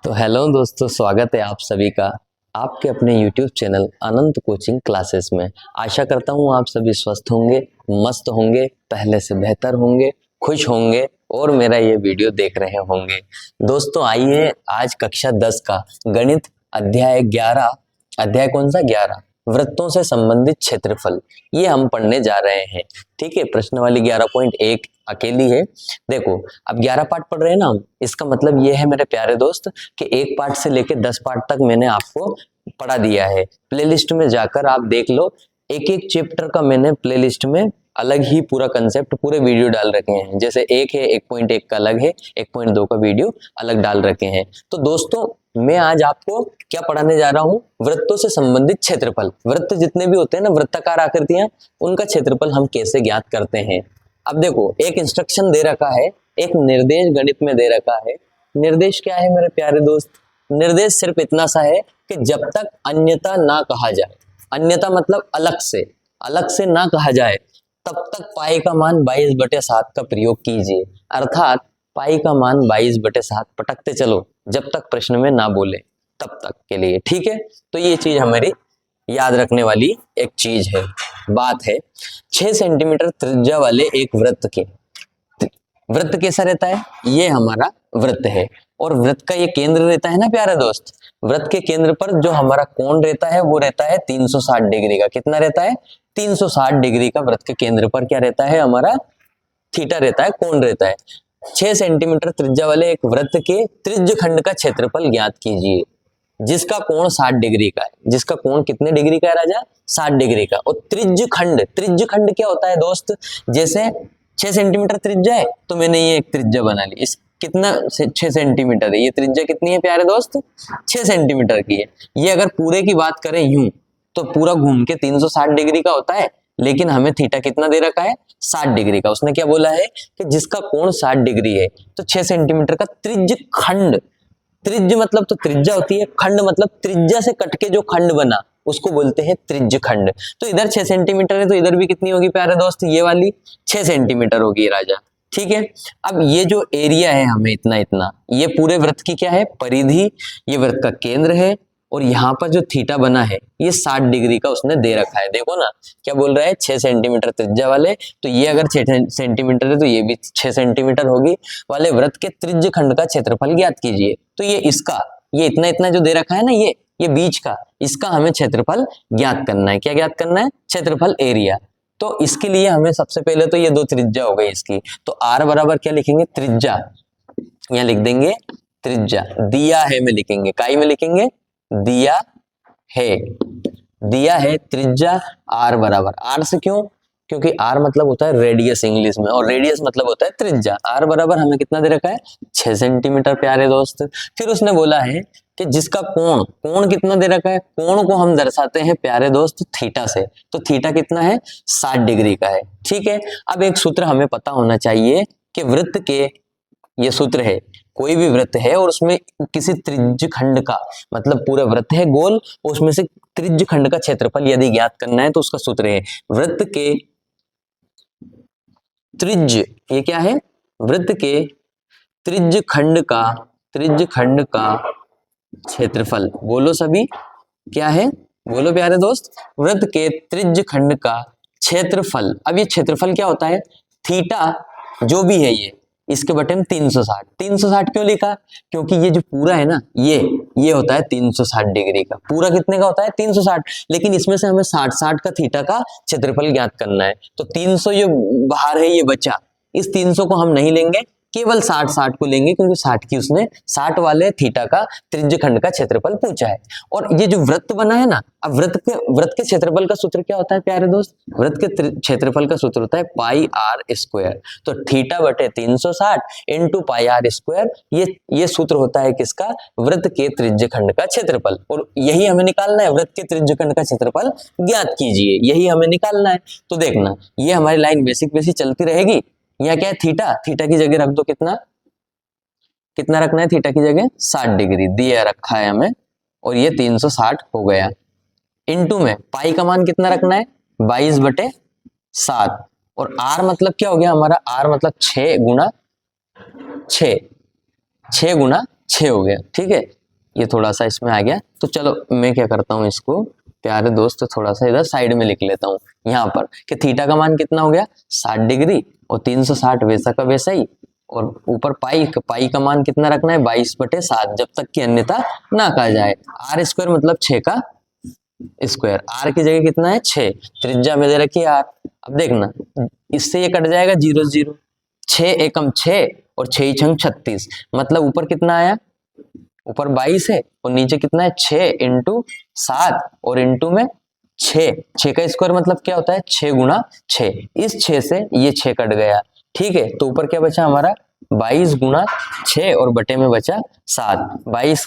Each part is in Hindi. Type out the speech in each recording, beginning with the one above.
तो हेलो दोस्तों, स्वागत है आप सभी का आपके अपने YouTube चैनल अनंत कोचिंग क्लासेस में। आशा करता हूँ आप सभी स्वस्थ होंगे, मस्त होंगे, पहले से बेहतर होंगे, खुश होंगे और मेरा ये वीडियो देख रहे होंगे। दोस्तों आइए, आज कक्षा 10 का गणित अध्याय 11, अध्याय कौन सा 11, वृत्तों से संबंधित क्षेत्रफल, ये हम पढ़ने जा रहे हैं। ठीक है, प्रश्न वाली 11.1 अकेली है। देखो, अब 11 पार्ट पढ़ रहे हैं ना हम, इसका मतलब ये है मेरे प्यारे दोस्त कि एक पार्ट से लेके 10 पार्ट तक मैंने आपको पढ़ा दिया है। प्लेलिस्ट में जाकर आप देख लो, एक एक चैप्टर का मैंने प्लेलिस्ट में अलग ही पूरा कंसेप्ट, पूरे वीडियो डाल रखे हैं। जैसे एक है 1.1 का अलग है, 1.2 का वीडियो अलग डाल रखे हैं। तो दोस्तों मैं आज आपको क्या पढ़ाने जा रहा हूं, वृत्तों से संबंधित क्षेत्रफल। वृत्त जितने भी होते हैं ना, वृत्ताकार आकृतियां, उनका क्षेत्रफल हम कैसे ज्ञात करते हैं। अब देखो, एक इंस्ट्रक्शन दे रखा है, एक निर्देश गणित में दे रखा है। निर्देश क्या है मेरे प्यारे दोस्त? निर्देश सिर्फ इतना सा है कि जब तक अन्यथा ना कहा जाए, अन्यथा मतलब अलग से ना कहा जाए, तब तक पाई का मान 22/7 का प्रयोग कीजिए। अर्थात पाई का मान 22/7 पटकते चलो जब तक प्रश्न में ना बोले, तब तक के लिए। ठीक है, तो ये चीज हमारी याद रखने वाली एक चीज है, बात है। 6 सेंटीमीटर त्रिज्या वाले एक वृत्त के, वृत्त कैसा रहता है? ये हमारा वृत्त है और वृत्त का ये केंद्र रहता है ना प्यारे दोस्त, वृत्त के केंद्र पर जो हमारा कोण रहता है वो रहता है 360 डिग्री का। कितना रहता है? 360 डिग्री का वृत्त के केंद्र पर क्या रहता है हमारा? थीटा रहता है, कोण रहता है। 6 सेंटीमीटर त्रिज्या वाले एक वृत्त के त्रिज्य खंड का क्षेत्रफल ज्ञात कीजिए, जिसका कोण 60 डिग्री का है। जिसका कोण कितने डिग्री का है राजा? 60 डिग्री का। और त्रिज्य खंड क्या होता है दोस्त? जैसे 6 सेंटीमीटर त्रिज्या है तो मैंने ये एक त्रिज्या बना ली। इस कितना 6 सेंटीमीटर है, ये त्रिज्या कितनी है प्यारे दोस्त? 6 सेंटीमीटर की है। ये अगर पूरे की बात करें यूं तो पूरा घूम के 360 डिग्री का होता है, लेकिन हमें थीटा कितना दे रखा है? 60 डिग्री का। उसने क्या बोला है कि जिसका कोण 60 डिग्री है, तो 6 सेंटीमीटर का त्रिज्य खंड, त्रिज्य मतलब तो त्रिज्या होती है, खंड मतलब त्रिज्या से कट के जो खंड बना उसको बोलते हैं त्रिज्य खंड। तो इधर 6 सेंटीमीटर है तो इधर भी कितनी होगी प्यारे दोस्त? ये वाली 6 सेंटीमीटर होगी राजा। ठीक है, अब ये जो एरिया है हमें इतना इतना, ये पूरे वृत्त की क्या है? परिधि। ये वृत्त का केंद्र है और यहाँ पर जो थीटा बना है ये 60 डिग्री का उसने दे रखा है। देखो ना क्या बोल रहा है, 6 सेंटीमीटर त्रिज्या वाले, तो ये अगर 6 सेंटीमीटर है तो ये भी 6 सेंटीमीटर होगी, वाले वृत्त के त्रिज्य खंड का क्षेत्रफल ज्ञात कीजिए। तो ये इसका, ये इतना इतना जो दे रखा है ना, ये बीच का, इसका हमें क्षेत्रफल ज्ञात करना है। क्या ज्ञात करना है? क्षेत्रफल, एरिया। तो इसके लिए हमें सबसे पहले तो ये दो त्रिज्या हो गई इसकी, तो r बराबर क्या लिखेंगे? त्रिज्या। यहाँ लिख देंगे त्रिज्या, दिया है में लिखेंगे, काई में लिखेंगे? दिया है, दिया है त्रिज्या r बराबर। r से क्यों? क्योंकि r मतलब होता है रेडियस इंग्लिश में, और रेडियस मतलब होता है त्रिज्या। r बराबर हमें कितना दे रखा है? 6 सेंटीमीटर प्यारे दोस्त। फिर उसने बोला है कि जिसका कोण, कोण कितना दे रखा है? कोण को हम दर्शाते हैं प्यारे दोस्त थीटा से, तो थीटा कितना है? 60 डिग्री का है। ठीक है, अब एक सूत्र हमें पता होना चाहिए कि वृत्त के, ये सूत्र है, कोई भी वृत्त है और उसमें किसी त्रिज्य खंड का, मतलब पूरा वृत्त है गोल, उसमें से त्रिज्य खंड का क्षेत्रफल यदि ज्ञात करना है तो उसका सूत्र है वृत्त के त्रिज्य, ये क्या है? वृत्त के त्रिज्य खंड का, त्रिज्य खंड का क्षेत्रफल। बोलो सभी, क्या है? बोलो प्यारे दोस्त, वृत्त के त्रिज्य खंड का क्षेत्रफल। अब ये क्षेत्रफल क्या होता है? थीटा जो भी है ये, इसके बटे में 360। 360 क्यों लिखा? क्योंकि ये जो पूरा है ना, ये होता है 360 डिग्री का। पूरा कितने का होता है? 360, लेकिन इसमें से हमें 60 का थीटा का क्षेत्रफल ज्ञात करना है। तो 300 ये बाहर है, ये बचा, इस 300 को हम नहीं लेंगे, केवल 60 को लेंगे, क्योंकि 60 की उसने 60 वाले थीटा का त्रिज्य खंड का क्षेत्रफल पूछा है। और ये जो वृत्त बना है ना, अब वृत्त के क्षेत्रफल का सूत्र क्या होता है प्यारे दोस्त? वृत्त के क्षेत्रफल का सूत्र होता है पाई आर स्क्वायर। तो थीटा बटे 360 इंटू पाई आर स्क्वायर, ये सूत्र होता है किसका? वृत्त के त्रिज्य खंड का क्षेत्रफल। और यही हमें निकालना है, वृत्त के त्रिज्य खंड का क्षेत्रफल ज्ञात कीजिए, यही हमें निकालना है। तो देखना, ये हमारी लाइन बेसिक चलती रहेगी। यहाँ क्या है? थीटा, थीटा की जगह रख दो कितना, कितना रखना है थीटा की जगह? 60 डिग्री दिया रखा है हमें, और ये 360 हो गया। इनटू में पाई का मान कितना रखना है? 22/7। और आर मतलब क्या हो गया हमारा? आर मतलब 6 गुना 6, 6 गुना 6 हो गया। ठीक है, ये थोड़ा सा इसमें आ गया। तो चलो मैं क्या करता हूँ, इसको प्यारे दोस्त थोड़ा सा इधर साइड में लिख लेता हूँ यहाँ पर कि थीटा का मान कितना हो गया 60 डिग्री और 360 वैसा का वैसा ही, और ऊपर पाई का मान कितना रखना है 22/7, जब तक कि अन्यथा ना कहा जाए। आर स्क्वायर मतलब 6 का स्क्वायर, आर की जगह कितना है 6, त्रिज्या में दे रखी है आर। अब देखना इससे ये कट जाएगा 0 0, 6 एकम 6 और 6 छंग 36, मतलब ऊपर कितना आया, ऊपर 22 है और नीचे कितना है 6 इंटू 7 और इंटू में 6, 6 का स्क्वायर मतलब क्या होता है 6 गुना 6, इस 6 से ये 6 कट गया। ठीक है, तो ऊपर क्या बचा हमारा 22 गुना 6 और बटे में बचा 7, 22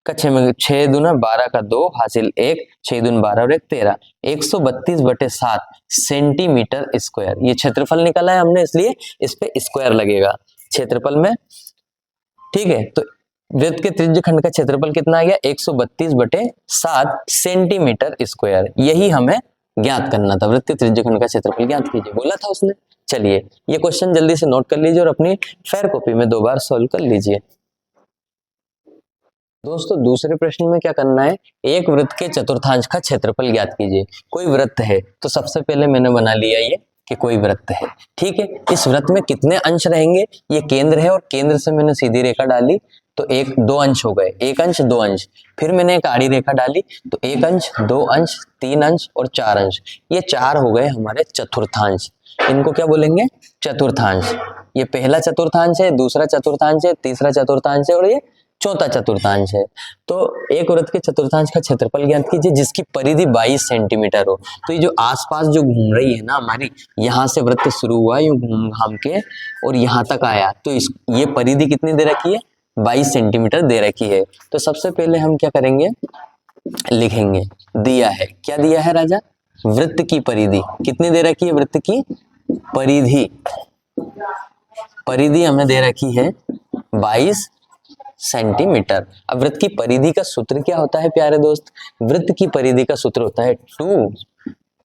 का 6 में 6 दूना 12 का 2 हासिल 1, 6 दून 12 और 1 13, 132/7 सेंटीमीटर स्क्वायर। ये क्षेत्रफल निकाला है हमने, इसलिए इस पे स्क्वायर लगेगा क्षेत्रफल में। ठीक है, तो वृत्त के त्रिज्यखंड का क्षेत्रफल कितना आ गया 132/7 सेंटीमीटर स्क्वायर। यही हमें ज्ञात करना था, वृत्त के त्रिज्यखंड का क्षेत्रफल ज्ञात कीजिए, बोला था उसने। चलिए ये क्वेश्चन जल्दी से नोट कर लीजिए और अपनी फेयर कॉपी में 2 बार सॉल्व कर लीजिए। दोस्तों दूसरे प्रश्न में क्या करना है, एक वृत्त के चतुर्थांश का क्षेत्रफल ज्ञात कीजिए। कोई वृत्त है, तो सबसे पहले मैंने बना लिया ये कि कोई वृत्त है। ठीक है, इस वृत्त में कितने अंश रहेंगे, ये केंद्र है और केंद्र से मैंने सीधी रेखा डाली तो 2 अंश हो गए, 1 अंश 2 अंश। फिर मैंने एक आड़ी रेखा डाली तो 1 अंश 2 अंश 3 अंश और 4 अंश, ये 4 हो गए हमारे चतुर्थांश। इनको क्या बोलेंगे, चतुर्थांश। ये पहला चतुर्थांश है, दूसरा चतुर्थांश है, तीसरा चतुर्थांश है और ये चौथा चतुर्थांश है। तो एक वृत्त के चतुर्थांश का क्षेत्रफल ज्ञात कीजिए जिसकी परिधि 22 सेंटीमीटर हो। तो ये जो आसपास जो घूम रही है ना हमारी, यहाँ से वृत्त शुरू हुआ यूं घूम घाम के और यहाँ तक आया, तो ये परिधि कितनी दे रखी है 22 सेंटीमीटर दे रखी है। तो सबसे पहले हम क्या करेंगे, लिखेंगे, दिया है, क्या दिया है राजा, वृत्त की परिधि कितनी दे रखी है, वृत्त की परिधि, परिधि हमें दे रखी है 22 सेंटीमीटर। अब वृत्त की परिधि का सूत्र क्या होता है प्यारे दोस्त, वृत्त की परिधि का सूत्र होता है 2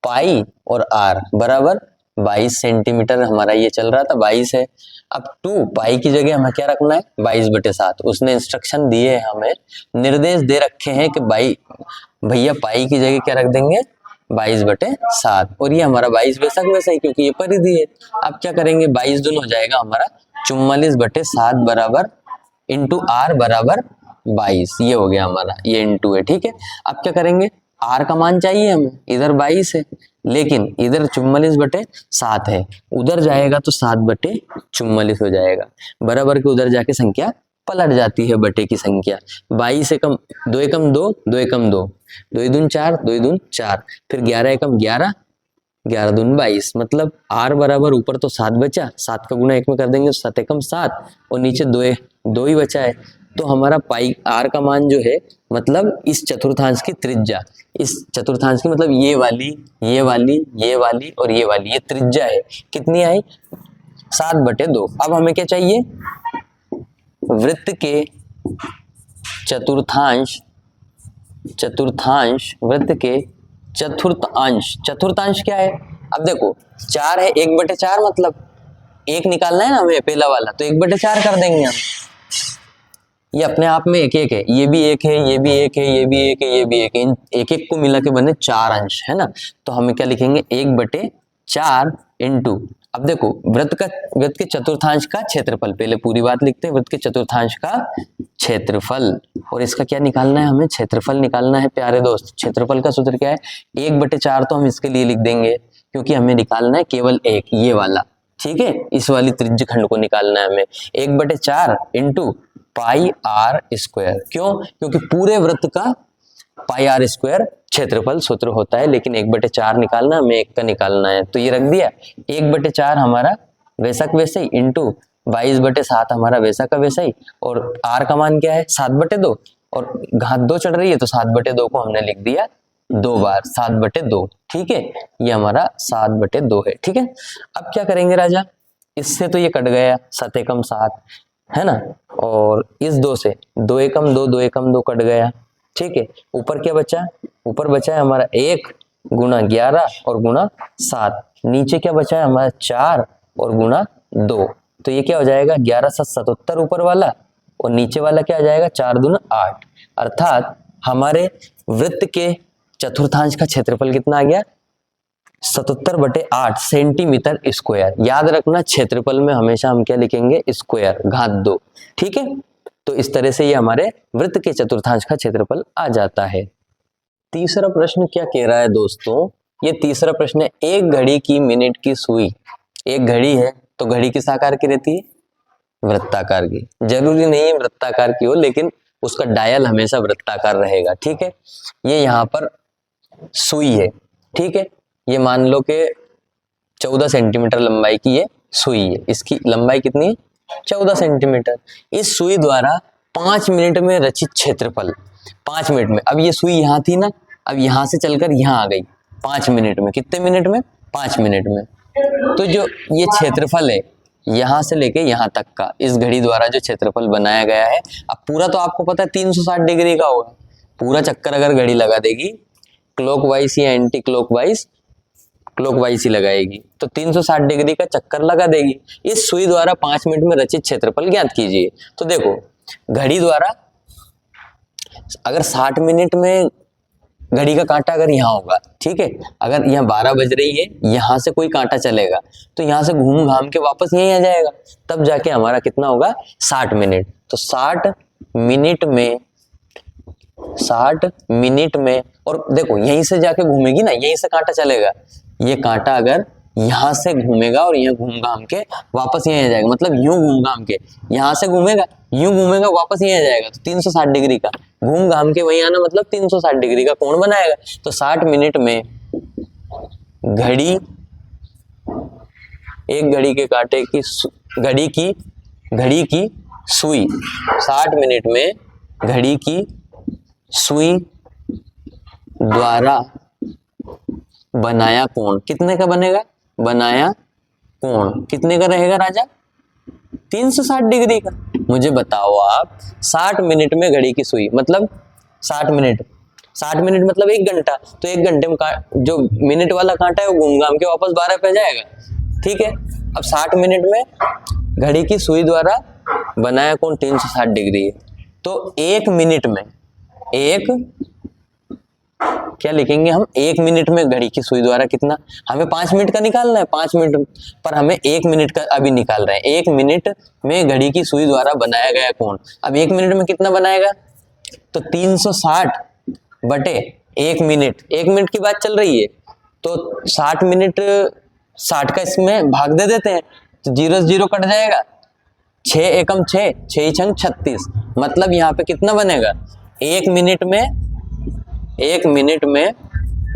पाई और आर बराबर 22 सेंटीमीटर। हमारा ये चल रहा था 22 है। अब 2 पाई की जगह हमें क्या रखना है 22/7। उसने इंस्ट्रक्शन दिए है, हमें निर्देश दे रखे हैं कि भैया पाई की जगह क्या रख देंगे 22/7, और ये हमारा 22 वैसा वैसा ही क्योंकि ये परिधि है। अब क्या करेंगे 22 दून हो जाएगा हमारा 44/7 बराबर इंटू आर बराबर 22, ये हो गया हमारा, ये इंटू है। ठीक है, अब क्या करेंगे, आर का मान चाहिए हमें, इधर 22 है लेकिन इधर 44/7 है, उधर जाएगा तो 7/44 हो जाएगा, बराबर के उधर जाके संख्या पलट जाती है बटे की संख्या। 22 एकम 2 एकम 2, 2 एकम 2, 2 दून 4, 2 दून 4, फिर 11 एकम 11, 11 दून 22, मतलब आर बराबर ऊपर तो 7 बचा, 7 का गुना 1 में कर देंगे तो 7 एकम 7 और नीचे 2 ही बचा है। तो हमारा पाई आर का मान जो है, मतलब इस चतुर्थांश की त्रिज्या, इस चतुर्थांश की मतलब ये वाली ये वाली ये वाली और ये वाली, ये त्रिज्या है, कितनी आई 7/2। अब हमें क्या चाहिए, वृत्त के चतुर्थांश, वृत्त के चतुर्थांश, चतुर्थांश क्या है, अब देखो 4 है, 1/4 मतलब 1 निकालना है ना हमें पहला वाला, तो 1/4 कर देंगे हम। ये अपने आप में एक एक है, ये भी एक है, ये भी एक है, ये भी एक है, ये भी एक है, इन एक एक को मिला के बने 4 अंश है ना। तो हमें क्या लिखेंगे 1/4 इंटू, अब देखो वृत्त के चतुर्थांश का क्षेत्रफल, पहले पूरी बात लिखते हैं, वृत्त के चतुर्थांश का क्षेत्रफल, और इसका क्या निकालना है, हमें क्षेत्रफल निकालना है प्यारे दोस्त। क्षेत्रफल का सूत्र क्या है 1/4, तो हम इसके लिए लिख देंगे क्योंकि हमें निकालना है केवल एक, ये वाला। ठीक है, इस वाली त्रिज्यखंड को निकालना है हमें, 1/4 इंटू पाई आर स्क्वायर। क्यों, क्योंकि पूरे वृत्त का पाई आर स्क्वायर क्षेत्रफल सूत्र होता है, लेकिन 1/4 निकालना, हमें 1 का निकालना है, तो ये रख दिया 1/4 हमारा वैसा का वैसा ही इंटू 22/7 हमारा वैसा का वैसा ही, और आर का मान क्या है 7/2, और घात 2 चढ़ रही है तो 7/2 को हमने लिख दिया 2 बार 7/2। ठीक है, ये हमारा 7/2 है। ठीक है, अब क्या करेंगे राजा, इससे तो ये कट गया 7 एकम 7 है ना, और इस 2 से 2 एकम 2, 2 एकम 2 कट गया। ठीक है, ऊपर क्या बचा, ऊपर बचा है हमारा 1 गुना 11 और गुना 7, नीचे क्या बचा है हमारा 4 और गुना 2, तो ये क्या हो जाएगा 11 7 77 ऊपर वाला और नीचे वाला क्या आ जाएगा 4 दूना 8। अर्थात हमारे वृत्त के चतुर्थांश का क्षेत्रफल कितना आ गया 77/8 सेंटीमीटर स्क्वायर। याद रखना क्षेत्रफल में हमेशा हम क्या लिखेंगे स्क्वायर घात 2। ठीक है, तो इस तरह से ये हमारे वृत्त के चतुर्थांश का क्षेत्रफल आ जाता है। तीसरा प्रश्न क्या कह रहा है दोस्तों, ये तीसरा प्रश्न है, एक घड़ी की मिनट की सुई, एक घड़ी है तो घड़ी किस आकार की रहती है वृत्ताकार की। जरूरी नहीं है वृत्ताकार की हो, लेकिन उसका डायल हमेशा वृत्ताकार रहेगा। ठीक है, ये यहाँ पर सुई है। ठीक है, ये मान लो कि 14 सेंटीमीटर लंबाई की ये सुई है, इसकी लंबाई कितनी है 14 सेंटीमीटर। इस सुई द्वारा 5 मिनट में रचित क्षेत्रफल, 5 मिनट में, अब ये सुई यहाँ थी ना, अब यहाँ से चलकर यहाँ आ गई 5 मिनट में। कितने मिनट में 5 मिनट में। तो जो ये क्षेत्रफल है यहाँ से लेके यहाँ तक का, इस घड़ी द्वारा जो क्षेत्रफल बनाया गया है, अब पूरा तो आपको पता है 360 डिग्री का होगा। पूरा चक्कर अगर घड़ी लगा देगी क्लॉकवाइज या एंटी क्लॉकवाइज, क्लॉकवाइज ही लगाएगी तो 360 डिग्री का चक्कर लगा देगी। इस सुई द्वारा 5 मिनट में रचित क्षेत्रफल ज्ञात कीजिए। तो देखो घड़ी द्वारा अगर 60 मिनट में घड़ी का कांटा अगर यहाँ होगा, ठीक है, अगर यहाँ 12 बज रही है, यहाँ से कोई कांटा चलेगा तो यहाँ से घूम घाम के वापस यहीं आ जाएगा, तब जाके हमारा कितना होगा 60 मिनट। तो 60 मिनट में, 60 मिनट में, और देखो यहीं से जाके घूमेगी ना, यहीं से कांटा चलेगा, ये कांटा अगर यहाँ से घूमेगा और यहाँ घूम घाम के वापस यहीं आ जाएगा, मतलब यूं घूम घाम के यहाँ से घूमेगा, यूं घूमेगा वापस यहीं आ जाएगा, तो 360 डिग्री का घूम घाम के वहीं आना, मतलब 360 डिग्री का कोण बनाएगा। तो 60 मिनट में घड़ी, एक घड़ी के कांटे की घड़ी की सुई, 60 मिनट में घड़ी की सुई द्वारा बनाया कोण कितने का बनेगा, बनाया कोण कितने का रहेगा राजा 360 डिग्री का। मुझे बताओ आप 60 मिनट में घड़ी की सुई, मतलब 60 मिनट, 60 मिनट मतलब 1 घंटा, तो 1 घंटे में जो मिनट वाला कांटा है वो घूम घाम के वापस 12 पे जाएगा। ठीक है, अब 60 मिनट में घड़ी की सुई द्वारा बनाया कोण 360 डिग्री है, तो 1 मिनट में, क्या लिखेंगे हम, 1 मिनट में घड़ी की सुई द्वारा कितना, हमें 5 मिनट का निकालना है, 5 मिनट पर हमें 1 मिनट का अभी निकाल रहे हैं। 1 मिनट में घड़ी की सुई द्वारा बनाया गया कोण, अब 1 मिनट में कितना बनाएगा, तो 360 बटे 1 मिनट, 1 मिनट की बात चल रही है, तो 60 मिनट 60 का इसमें भाग दे देते हैं, तो 0 0 कट जाएगा, 6 एकम 6, 6 छंग 36, मतलब यहाँ पे कितना बनेगा 1 मिनट में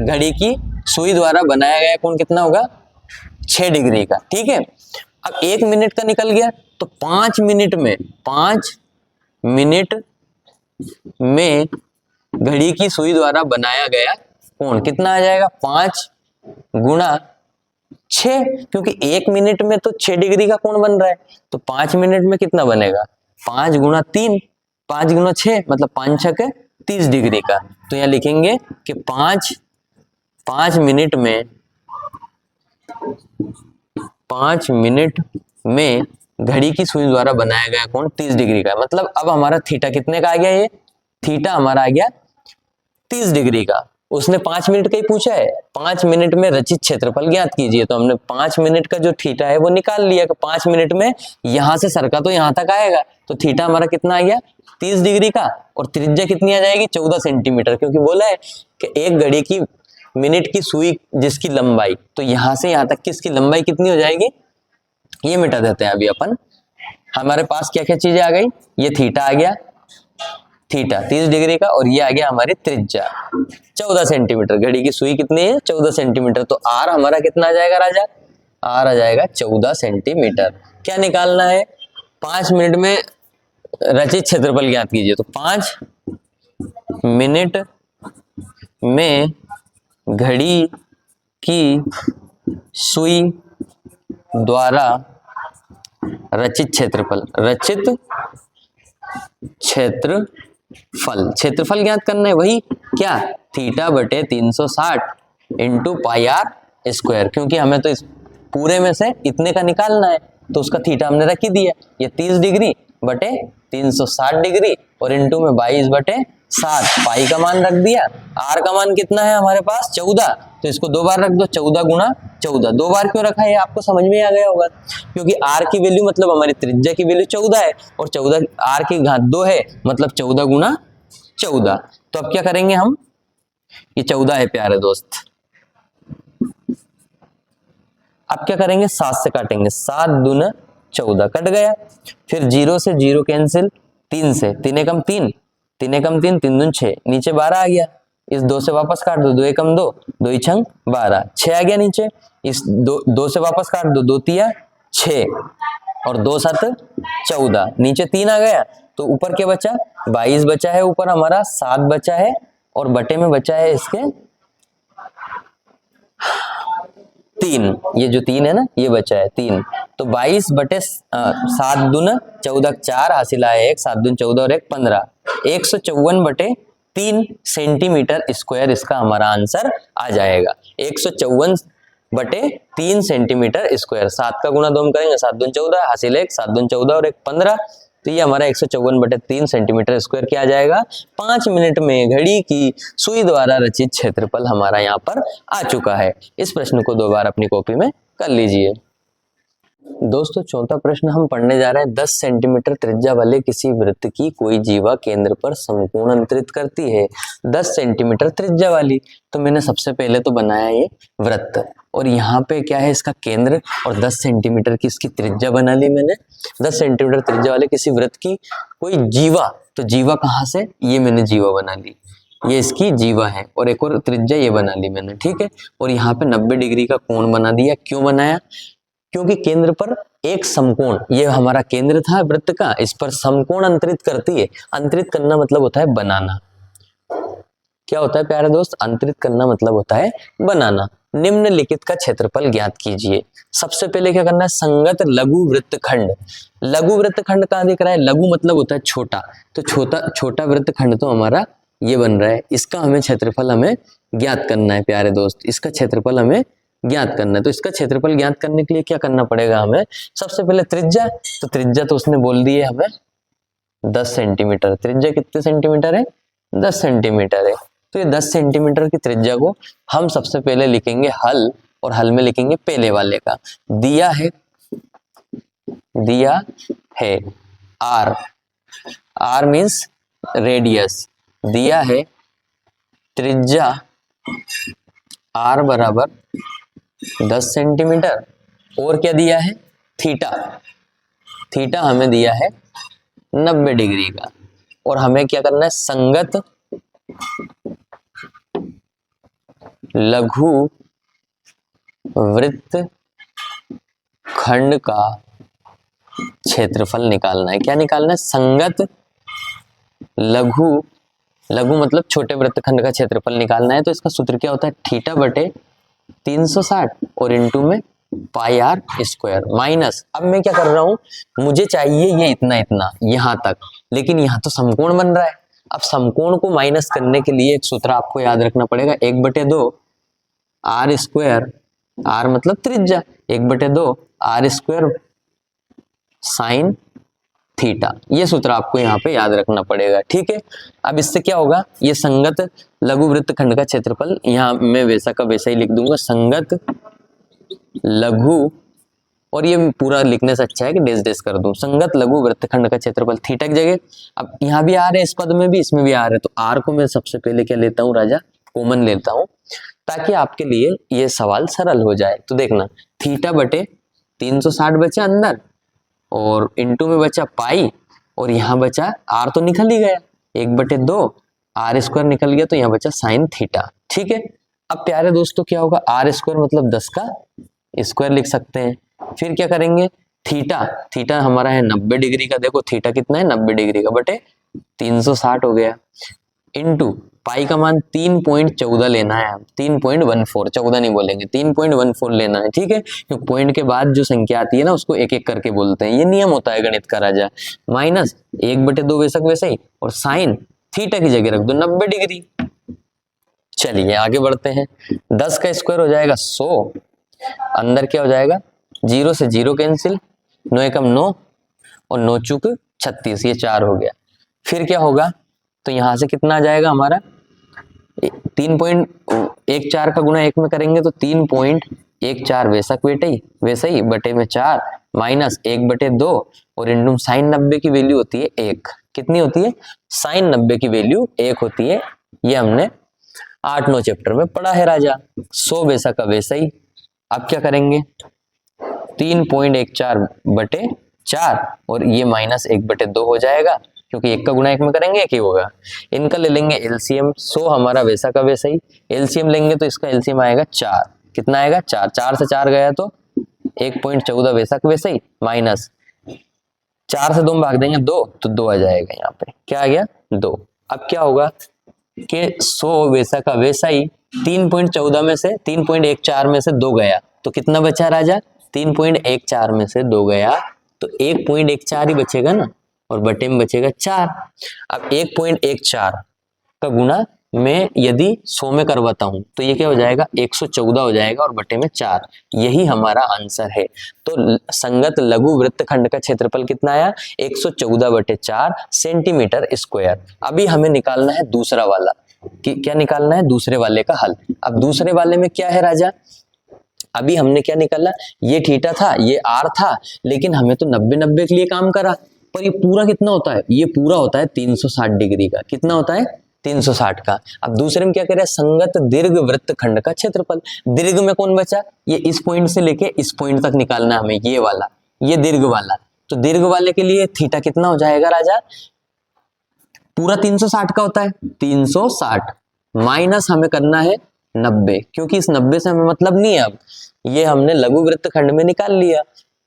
घड़ी की सुई द्वारा बनाया गया कोण कितना होगा 6 डिग्री का। ठीक है, अब 1 मिनट का निकल गया, तो 5 मिनट में घड़ी की सुई द्वारा बनाया गया कोण कितना आ जाएगा 5 गुणा 6, क्योंकि 1 मिनट में तो 6 डिग्री का कोण बन रहा है, तो 5 मिनट में कितना बनेगा 5 गुणा 3, 5 गुणा 6 मतलब 5 छके 30 डिग्री का। तो यहाँ लिखेंगे कि 5 मिनट में घड़ी की सुई द्वारा बनाया गया कोण 30 डिग्री का, मतलब अब हमारा थीटा कितने का आ गया, ये थीटा हमारा आ गया 30 डिग्री का। उसने 5 मिनट का ही पूछा है, 5 मिनट में रचित क्षेत्रफल ज्ञात कीजिए, तो हमने 5 मिनट का जो थीटा है वो निकाल लिया कि 5 मिनट में यहां से सरका तो यहां तक आएगा, तो थीटा हमारा कितना आ गया 30 डिग्री का, और त्रिज्या कितनी आ जाएगी 14 सेंटीमीटर, क्योंकि बोला है कि एक घड़ी की मिनट की सुई जिसकी लंबाई, तो यहां से यहां तक की इसकी लंबाई कितनी हो जाएगी, ये मिटा देते हैं अभी अपन। हमारे पास क्या क्या चीजें आ गई, ये थीटा आ गया, थीटा 30 डिग्री का, और ये आ गया हमारी त्रिज्या 14 सेंटीमीटर, घड़ी की सुई कितनी है 14 सेंटीमीटर, तो आर हमारा कितना आ जाएगा राजा, आर आ जाएगा 14 सेंटीमीटर। क्या निकालना है, 5 मिनट में रचित क्षेत्रफल ज्ञात कीजिए, तो 5 मिनट में घड़ी की सुई द्वारा रचित क्षेत्रफल ज्ञात करना है, वही क्या थीटा बटे 360 इंटू पाई आर स्क्वायर, क्योंकि हमें तो इस पूरे में से इतने का निकालना है, तो उसका थीटा हमने रख ही दिया, ये 30 डिग्री बटे 360 डिग्री और इंटू में 22 बटे 7, पाई का मान रख दिया। आर का मान कितना है हमारे पास 14, तो इसको 2 बार रख दो, 14 गुणा 14। 2 बार क्यों रखा है आपको समझ में आ गया होगा, क्योंकि आर की वैल्यू मतलब हमारी त्रिज्या की वैल्यू 14 है और 14 आर की घात 2 है, मतलब 14 गुणा 14। तो अब क्या करेंगे हम, ये 14 है प्यारे दोस्त। अब क्या करेंगे, 7 से काटेंगे, 7 दूना 14 कट गया। फिर 0 से 0 कैंसिल, 3 से 3 एकम 3, 3 एकम 3, 3 दून 6, नीचे 12 आ गया। इस 2 से वापस काट दो, 2 एकम 2, 2 ही छंग 12, 6 आ गया नीचे। इस 2 से वापस काट दो, 2 तिया 6 और 2 7 14, नीचे 3 आ गया। तो ऊपर क्या बचा, 22 बचा है ऊपर हमारा, 7 बचा है और बटे में बचा है इसके 3, ये जो 3 है ना ये बचा है 3। तो 22 बटे 7 दून 14, 4 हासिल आया 1, 7 दून 14 और 1 15, 154 बटे 3 सेंटीमीटर स्क्वायर इसका हमारा आंसर आ जाएगा। 154 बटे 3 सेंटीमीटर स्क्वायर। 7 का गुणा 2 करेंगे, 7 दून 14 हासिल 1, 7 दून 14 और 1 15, तो ये हमारा 154 बटे 3 सेंटीमीटर स्क्वायर क्या आ जाएगा। 5 मिनट में घड़ी की सुई द्वारा रचित क्षेत्रफल हमारा यहाँ पर आ चुका है। इस प्रश्न को 2 बार अपनी कॉपी में कर लीजिए। दोस्तों चौथा प्रश्न हम पढ़ने जा रहे हैं। 10 सेंटीमीटर त्रिज्या वाले किसी वृत्त की कोई जीवा केंद्र पर समकोण अंतरित करती है। 10 सेंटीमीटर त्रिज्या वाली, तो मैंने सबसे पहले तो बनाया ये वृत्त और यहाँ पे क्या है इसका केंद्र और 10 सेंटीमीटर की इसकी त्रिज्या बना ली मैंने। 10 सेंटीमीटर त्रिज्या वाले किसी वृत्त की कोई जीवा, तो जीवा कहाँ से, ये मैंने जीवा बना ली, ये इसकी जीवा है और एक और त्रिज्या ये बना ली मैंने, ठीक है। और यहाँ पे 90 डिग्री का कोण बना दिया। क्यों बनाया, क्योंकि केंद्र पर एक समकोण, ये हमारा केंद्र था वृत्त का, इस पर समकोण अंतरित करती है। अंतरित करना मतलब होता है बनाना। क्या होता है प्यारे दोस्त, अंतरित करना मतलब होता है बनाना। निम्नलिखित का क्षेत्रफल ज्ञात कीजिए। सबसे पहले क्या करना है, संगत लघु वृत्तखंड। लघु वृत्तखंड कहाँ दिख रहा है, लघु मतलब होता है छोटा, तो छोटा वृत्तखंड तो हमारा ये बन रहा है, इसका हमें क्षेत्रफल हमें ज्ञात करना है प्यारे दोस्त, इसका क्षेत्रफल हमें ज्ञात करना है। तो इसका क्षेत्रफल ज्ञात करने के लिए क्या करना पड़ेगा हमें, सबसे पहले त्रिज्या, तो त्रिज्या तो उसने बोल दी है हमें 10 सेंटीमीटर। त्रिज्या कितने सेंटीमीटर है, 10 सेंटीमीटर है। तो ये 10 सेंटीमीटर की त्रिज्या को हम सबसे पहले लिखेंगे हल, और हल में लिखेंगे पहले वाले का। दिया है आर, आर मीन्स रेडियस, दिया है त्रिज्या आर बराबर 10 सेंटीमीटर, और क्या दिया है थीटा, थीटा हमें दिया है 90 डिग्री का। और हमें क्या करना है, संगत लघु वृत्त खंड का क्षेत्रफल निकालना है। क्या निकालना है, संगत लघु, लघु मतलब छोटे वृत्तखंड का क्षेत्रफल निकालना है। तो इसका सूत्र क्या होता है, थीटा बटे 360 और इंटू में पाई आर स्क्वायर माइनस। अब मैं क्या कर रहा हूं, मुझे चाहिए ये इतना इतना यहां तक, लेकिन यहां तो समकोण बन रहा है। अब समकोण को माइनस करने के लिए एक सूत्र आपको याद रखना पड़ेगा, 1/2 आर स्क्वायर, आर मतलब त्रिज्या, 1/2 आर स्क्वायर साइन थीटा, ये सूत्र आपको यहाँ पे याद रखना पड़ेगा, ठीक है। अब इससे क्या होगा, ये संगत लघु वृत्तखंड का क्षेत्रफल, यहाँ मैं वैसा का वैसा ही लिख दूंगा, संगत लघु, और ये पूरा लिखने से अच्छा है कि डेस डेस कर दूं, संगत लघु वृत्तखंड का क्षेत्रफल थीटा की जगह। अब यहाँ भी आर है, इस पद में भी, इसमें भी आर है, तो आर को मैं सबसे पहले क्या लेता हूँ राजा, कॉमन लेता हूँ, ताकि आपके लिए ये सवाल सरल हो जाए। तो देखना, थीटा बटे 360 बचा अंदर, और इंटू में बचा पाई, और यहाँ बचा आर तो निकल ही गया, 1/2 आर स्क्वायर निकल गया, तो यहाँ बचा साइन थीटा, ठीक है। अब प्यारे दोस्तों क्या होगा, आर स्क्वायर मतलब 10 का स्क्वायर लिख सकते हैं। फिर क्या करेंगे, थीटा, थीटा हमारा है 90 डिग्री का, देखो थीटा कितना है 90 डिग्री का, बटे 360 हो गया, इंटू पाई का मान 3.14 लेना है, 3.14, 14 नहीं बोलेंगे, 3.14 लेना है, ठीक है। क्योंकि पॉइंट के बाद जो संख्या आती है ना उसको एक एक करके बोलते हैं, ये नियम होता है गणित का राजा। माइनस 1/2 वैसा वैसे ही, और साइन थीटा की जगह रख दो 90 डिग्री। चलिए आगे बढ़ते हैं, 10 का स्क्वायर हो जाएगा 100, अंदर क्या हो जाएगा, 0 से 0 कैंसिल, 9 एकम 9, और 9 चुक 36, ये 4 हो गया। फिर क्या होगा, तो यहाँ से कितना आ जाएगा हमारा 3.14 का गुणा 1 में करेंगे तो 3.14 वैसा ही बटे में 4 माइनस 1/2 और इंटू साइन 90 की वैल्यू होती है 1। कितनी होती है, साइन 90 की वैल्यु 1 होती है। ये हमने 8-9 चैप्टर में पढ़ा है राजा। 100 वैसा का वैसा ही। अब क्या करेंगे, 3.14/4 और ये माइनस 1/2 हो जाएगा, क्योंकि 1 का गुणा 1 में करेंगे 1 ही होगा। इनका ले लेंगे एलसीएम, 100 हमारा वैसा का वैसा ही। एलसीएम लेंगे तो इसका एलसीएम आएगा 4। कितना आएगा, 4। 4 से 4 गया तो 1.14 वैसा का वैसा ही माइनस 4 से 2 में भाग देंगे 2 तो 2 आ जाएगा। यहाँ पे क्या आ गया, 2। अब क्या होगा कि 100 वैसा का वैसा ही 3.14 में से 3.14 में से 2 गया तो कितना बचा राजा, 3.14 में से 2 गया तो 1.14 ही बचेगा ना, और बटे में बचेगा 4। अब 1.14 का गुणा मैं यदि 100 में करवाता हूं तो ये क्या हो जाएगा, 114 हो जाएगा और बटे में 4। यही हमारा आंसर है। तो संगत लघु वृत्तखंड का क्षेत्रफल कितना आया, 114/4 सेंटीमीटर स्क्वायर। अभी हमें निकालना है दूसरा वाला, कि क्या निकालना है, दूसरे वाले का हल। अब दूसरे वाले में क्या है राजा, अभी हमने क्या निकाला, ये थीटा था, ये आर था, लेकिन हमें तो 90-90 के लिए काम करा, पर ये पूरा कितना होता है, ये पूरा होता है 360 डिग्री का। कितना होता है, 360 का। अब दूसरे में क्या करें, संगत दीर्घ वृत्तखंड का क्षेत्रफल। दीर्घ में कौन बचा, ये इस पॉइंट से लेके इस पॉइंट तक निकालना हमें, ये वाला, ये दीर्घ वाला। तो दीर्घ वाले के लिए थीटा कितना हो जाएगा राजा, पूरा 360 का होता है, 360 माइनस हमें करना है 90, क्योंकि इस 90 से हमें मतलब नहीं है। अब ये हमने लघु वृत्तखंड में निकाल लिया,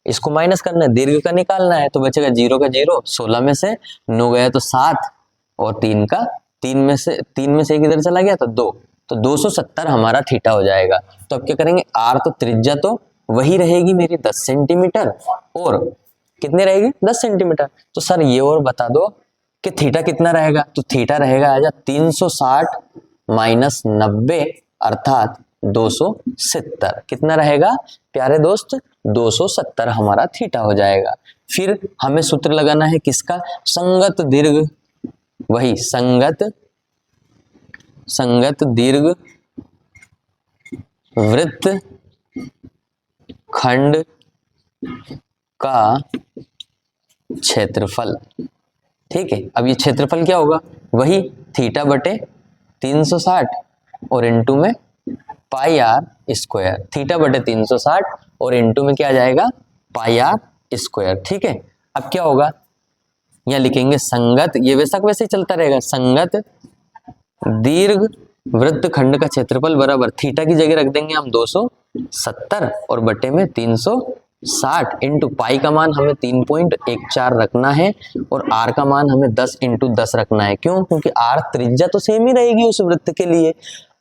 इसको माइनस करना है, दीर्घ का निकालना है, तो बचेगा 0 का 0, 16 में से 9 गया तो 7 और 3 में से 1 इधर चला गया तो 2, तो 270 हमारा थीटा हो जाएगा। तो अब क्या करेंगे, आर तो त्रिज्या तो वही रहेगी मेरी 10 सेंटीमीटर, और कितने रहेगी 10 सेंटीमीटर। तो सर ये और बता दो कि थीटा कितना रहेगा, तो थीटा रहेगा आजा 360 माइनस 90 अर्थात 270। कितना रहेगा प्यारे दोस्त, 270 हमारा थीटा हो जाएगा। फिर हमें सूत्र लगाना है किसका, संगत दीर्घ, वही संगत दीर्घ वृत्त खंड का क्षेत्रफल। ठीक है, अब ये क्षेत्रफल क्या होगा, वही थीटा बटे 360 और इनटू में पाई आर स्क्वायर। थीटा बटे 360 और इनटू में क्या आ जाएगा, पाई आर स्क्वायर। ठीक है, अब क्या होगा, यहाँ लिखेंगे संगत, ये वैसा वैसे ही चलता रहेगा, संगत दीर्घ वृत्तखंड का क्षेत्रफल बराबर थीटा की जगह रख देंगे हम 270 और बटे में 360 इंटू पाई का मान हमें 3.14 रखना है और आर का मान हमें 10 इंटू 10 रखना है। क्यों, क्योंकि आर त्रिज्या तो सेम ही रहेगी उस वृत्त के लिए,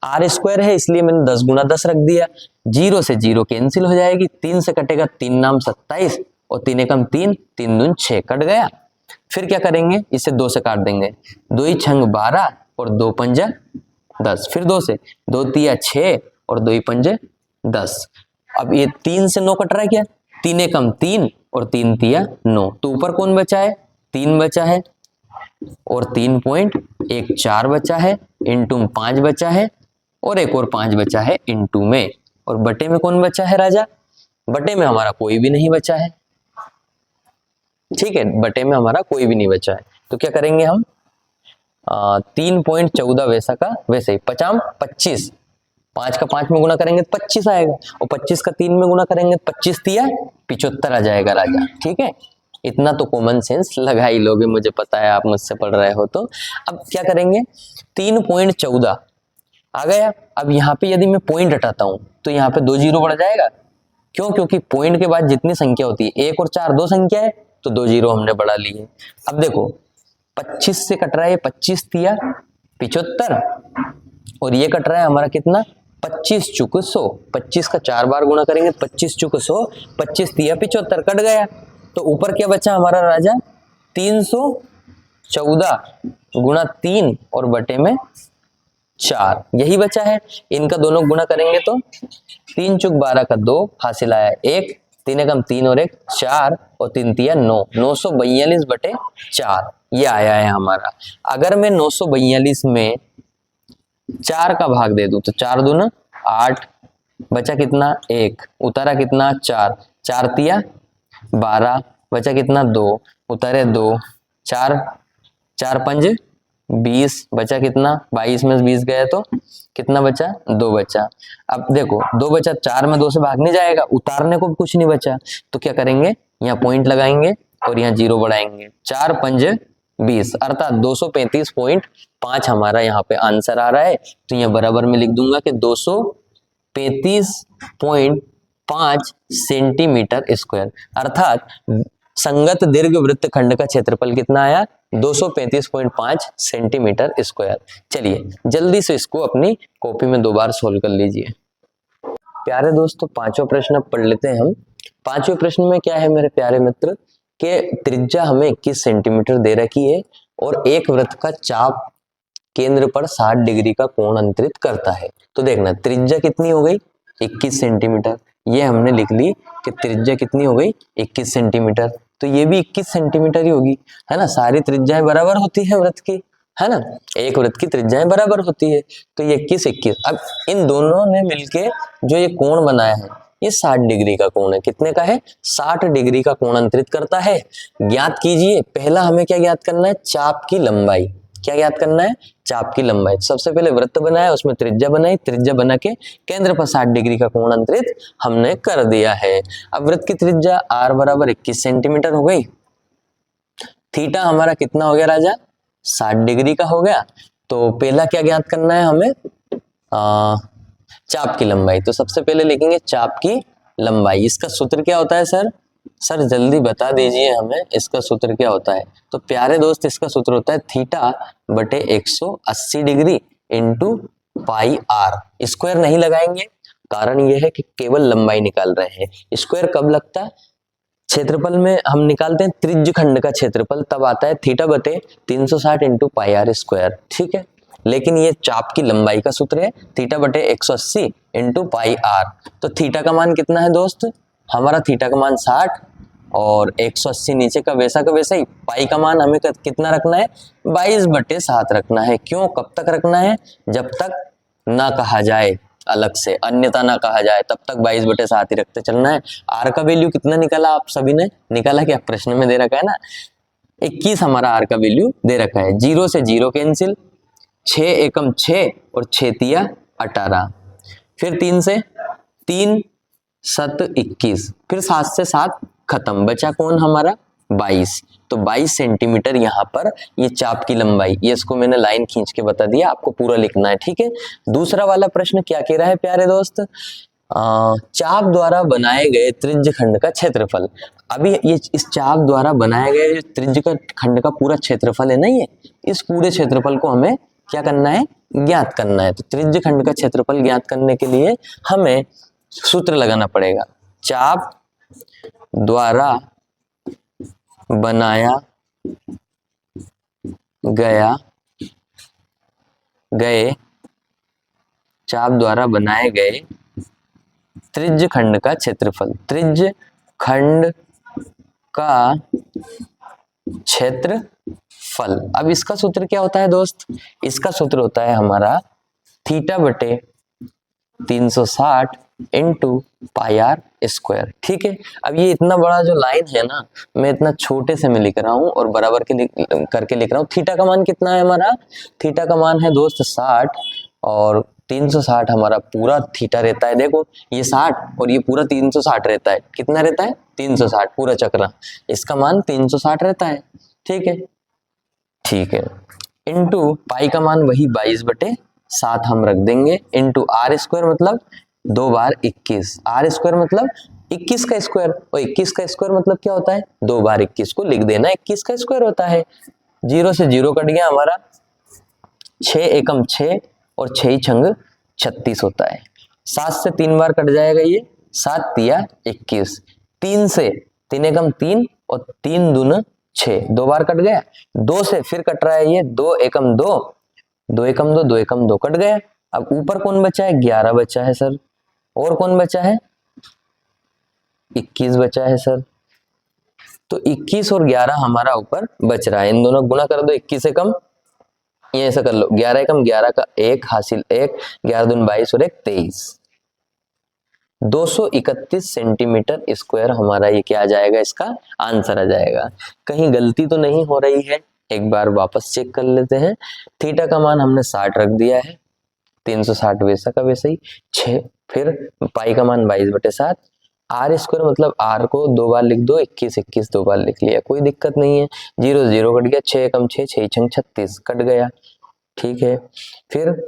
आर स्क्वायर है इसलिए मैंने 10 गुना 10 रख दिया। 0 से 0 कैंसिल हो जाएगी, 3 से कटेगा 3 नाम 27 और 3 एकम 3, 3 दून 6 कट गया। फिर क्या करेंगे, इसे 2 से काट देंगे, 2 छंग 12 और 2 पंजा 10, फिर 2 से 2 तिया 6 और 2 पंजे 10। अब ये 3 से 9 कट रहा है क्या, 3 एकम 3 और 3 तिया 9, तो ऊपर कौन बचा है, 3 बचा है और 3.14 बचा है, इंटू 5 बचा है और एक और 5 बचा है इंटू में, और बटे में कौन बचा है राजा, बटे में हमारा कोई भी नहीं बचा है। ठीक है, बटे में हमारा कोई भी नहीं बचा है, तो क्या करेंगे हम 3.14 वैसा का वैसे ही 50 25, 5 का 5 में गुना करेंगे तो 25 आएगा और 25 का 3 में गुना करेंगे तो 25 तिया 75 आ जाएगा राजा। ठीक है, इतना तो कॉमन सेंस लगा ही लोगे, मुझे पता है आप मुझसे पढ़ रहे हो। तो अब क्या करेंगे, 3.14 आ गया। अब यहाँ पे यदि मैं पॉइंट हटाता हूँ तो यहाँ पे 2 जीरो बढ़ जाएगा। क्यों, क्योंकि पॉइंट के बाद जितनी संख्या होती है 1 और 4 2 संख्या है, तो 2 जीरो हमने बढ़ा लिए। अब देखो 25 से कट रहा है 25 तिया 75 और ये कट रहा है हमारा कितना 25 चुक 100, 25 का 4 बार गुणा करेंगे 25 चुक 100, 25 तिया 75 कट गया। तो ऊपर क्या बचा हमारा राजा, 314 गुणा 3 और बटे में 4, यही बचा है। इनका दोनों गुणा करेंगे तो 3 चुक 12 का 2 हासिल आया 1, तीन एकम तीन और एक 4 और 3 तिया 9, 942/4 ये आया है हमारा। अगर मैं 942 में 4 का भाग दे दूं तो 4 दूना 8, बचा कितना 1, उतारा कितना 4, 4 तिया 12, बचा कितना 2, उतारे 2, 4 4 पंज 20, बचा कितना 22 में 20 गया तो कितना बचा 2 बचा। अब देखो 2 बचा, 4 में 2 से भाग नहीं जाएगा, उतारने को भी कुछ नहीं बचा, तो क्या करेंगे यहाँ पॉइंट लगाएंगे और यहाँ 0 बढ़ाएंगे, 4 पंज 20 अर्थात 235.5 हमारा यहाँ पे आंसर आ रहा है। तो यहाँ बराबर में लिख दूंगा कि 235.5 सेंटीमीटर स्क्वायर, अर्थात संगत दीर्घ वृत्त खंड का क्षेत्रफल कितना आया 235.5 सेंटीमीटर स्क्वायर। चलिए जल्दी से इसको अपनी कॉपी में 2 बार सोल्व कर लीजिए। प्यारे दोस्तों पांचवा प्रश्न अब पढ़ लेते हैं हम। पांचवें प्रश्न में क्या है मेरे प्यारे मित्र कि त्रिज्या हमें 21 सेंटीमीटर दे रखी है और एक वृत्त का चाप केंद्र पर 60 डिग्री का कोण अंतरित करता है। तो देखना त्रिज्या कितनी हो गई 21 सेंटीमीटर, ये हमने लिख ली कि त्रिज्या कितनी हो गई 21 सेंटीमीटर, तो ये भी 21 सेंटीमीटर ही होगी, है ना। सारी त्रिज्याएं बराबर होती है वृत्त की, है ना, एक वृत्त की त्रिज्याएं बराबर होती है, तो ये 21 21। अब इन दोनों ने मिलके जो ये कोण बनाया है ये 60 डिग्री का कोण है। कितने का है 60 डिग्री का कोण अंतरित करता है। ज्ञात कीजिए, पहला हमें क्या ज्ञात करना है चाप की लंबाई। क्या ज्ञात करना है चाप की लंबाई। सबसे पहले वृत्त बनाया, उसमें त्रिज्या बनाई, त्रिज्या बना के केंद्र पर 60 डिग्री का कोण अंतरित हमने कर दिया है। अब वृत्त की त्रिज्या r बराबर 21 सेंटीमीटर हो गई, थीटा हमारा कितना हो गया राजा 60 डिग्री का हो गया। तो पहला क्या ज्ञात करना है हमें चाप की लंबाई। तो सबसे पहले लिखेंगे चाप की लंबाई। इसका सूत्र क्या होता है सर जल्दी बता दीजिए हमें, इसका सूत्र क्या होता है। तो प्यारे दोस्त इसका सूत्र होता है थीटा बटे 180 degree into pi r. Square नहीं लगाएंगे, कारण यह है कि केवल लंबाई निकाल रहे हैं। स्क्वायर कब लगता है क्षेत्रफल में, हम निकालते हैं त्रिज्य खंड का क्षेत्रफल, तब आता है थीटा बटे 360 इंटू पाई आर स्क्वायर, ठीक है। लेकिन ये चाप की लंबाई का सूत्र है थीटा बटे 180 इंटू पाई आर। तो थीटा का मान कितना है दोस्त हमारा, थीटा का मान 60 और 180 नीचे का वैसा ही। पाई का मान हमें कितना रखना है 22/7 रखना है। क्यों, कब तक रखना है, जब तक ना कहा जाए अलग से, अन्यथा ना कहा जाए तब तक 22/7 ही रखते चलना है। आर का वैल्यू कितना निकाला आप सभी ने, निकाला क्या, प्रश्न में दे रखा है ना 21 हमारा आर का वैल्यू दे रखा है। 0 से 0 कैंसिल, 6 एकम 6 और 6 तिया 18, फिर 3 से 3 7 21, फिर 7 से 7 खत्म, बचा कौन हमारा 22। तो 22 सेंटीमीटर यहाँ पर ये चाप की लंबाई, ये इसको मैंने लाइन खींच के बता दिया, आपको पूरा लिखना है, ठीक है। दूसरा वाला प्रश्न क्या कह रहा है प्यारे दोस्त, चाप द्वारा बनाए गए त्रिज्य खंड का क्षेत्रफल। अभी ये इस चाप द्वारा बनाए गए त्रिज्य का खंड का पूरा क्षेत्रफल है ना, ये इस पूरे क्षेत्रफल को हमें क्या करना है ज्ञात करना है। तो त्रिज्य खंड का क्षेत्रफल ज्ञात करने के लिए हमें सूत्र लगाना पड़ेगा, चाप द्वारा बनाया गए चाप द्वारा बनाए गए त्रिज्य खंड का क्षेत्रफल, त्रिज्य खंड का क्षेत्रफल। अब इसका सूत्र क्या होता है दोस्त, इसका सूत्र होता है हमारा थीटा बटे 360 इंटू पाई आर स्क्वायर, ठीक है। अब ये इतना बड़ा जो लाइन है ना, मैं इतना छोटे से मैं लिख रहा हूँ और बराबर के करके लिख रहा हूँ। थीटा का मान कितना है हमारा, थीटा का मान है दोस्त 60 और 360 हमारा पूरा थीटा रहता है। देखो ये 60 और ये पूरा 360 रहता है, कितना रहता है 360 पूरा चक्रा, इसका मान 360 रहता है, ठीक है। इंटू पाई का मान वही 22/7 हम रख देंगे, इंटू आर स्क्वायर मतलब 2 बार 21, आर स्क्वायर मतलब 21 का स्क्वायर, और 21 का स्क्वायर मतलब क्या होता है 2 बार 21 को लिख देना, 21 का स्क्वायर होता है। 0 से 0 कट गया हमारा, 6 एकम 6 और 6 छंग 36 होता है। 7 से 3 बार कट जाएगा ये, 7 तिया 21, 3 से 3 एकम 3 और 3 दून 6, 2 बार कट गया। 2 से फिर कट रहा है ये, 2 एकम 2, 2 एकम 2, 2 एकम 2 कट गया। अब ऊपर कौन बचा है 11 बचा है सर, और कौन बचा है 21 बचा है सर। तो 21 और 11 हमारा ऊपर बच रहा है, इन दोनों गुना कर दो, 21 से कम, ये ऐसा कर लो, 11 कम 11 का 1 हासिल 1, 11 दूनी 22 और 1 23, 231 सेंटीमीटर स्क्वायर हमारा ये क्या आ जाएगा, इसका आंसर आ जाएगा। कहीं गलती तो नहीं हो रही है, एक बार वापस चेक कर लेते हैं। थीटा का मान हमने 60 रख दिया है, 360 वैसा का वैसा ही 6, फिर पाई का मान 22/7, आर स्क्वायर मतलब आर को 2 बार लिख दो, 21 21 2 बार लिख लिया, कोई दिक्कत नहीं है। 0 0 कट गया, 6 कम 6 6 छंग 36 कट गया, ठीक है। फिर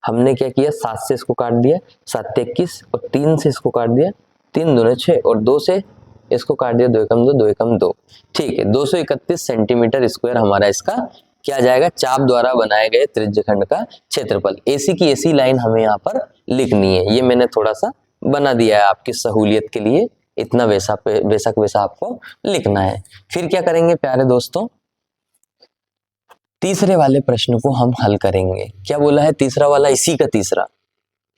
हमने क्या किया, 7 से इसको काट दिया, 7 21 और 3 से इसको काट दिया, 3 दूने 6 और 2 से इसको काट दिया, 2 एकम 2 2 एकम 2, ठीक है। 231 सेंटीमीटर स्क्वायर हमारा इसका क्या जाएगा, चाप द्वारा बनाए गए त्रिज्यखंड का क्षेत्रफल। एसी की एसी लाइन हमें यहाँ पर लिखनी है, ये मैंने थोड़ा सा बना दिया है आपकी सहूलियत के लिए, इतना वैसा वैसा आपको लिखना है। फिर क्या करेंगे प्यारे दोस्तों, तीसरे वाले प्रश्न को हम हल करेंगे। क्या बोला है तीसरा वाला, इसी का तीसरा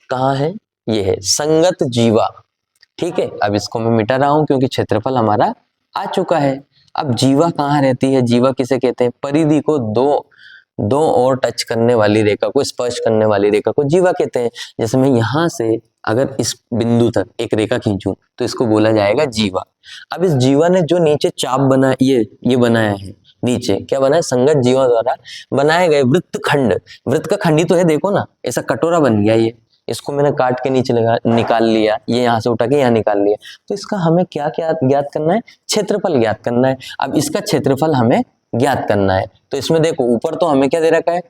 कहाँ है, ये है संगत जीवा, ठीक है। अब इसको मैं मिटा रहा हूं क्योंकि क्षेत्रफल हमारा आ चुका है। अब जीवा कहाँ रहती है, जीवा किसे कहते हैं, परिधि को दो और टच करने वाली रेखा को, स्पर्श करने वाली रेखा को जीवा कहते हैं। जैसे मैं यहां से अगर इस बिंदु तक एक रेखा खींचूं तो इसको बोला जाएगा जीवा। अब इस जीवा ने जो नीचे चाप बना, ये बनाया है, नीचे क्या बना है, संगत जीवा द्वारा बनाए गए वृत्तखंड, वृत्त का खंड ही तो है, देखो ना ऐसा कटोरा बन गया ये, इसको मैंने काट के नीचे निकाल लिया, ये यहाँ से उठा के यहाँ निकाल लिया, तो इसका हमें क्या क्या ज्ञात करना है, क्षेत्रफल ज्ञात करना है। अब इसका क्षेत्रफल हमें ज्ञात करना है, तो इसमें देखो ऊपर तो हमें क्या दे रखा है,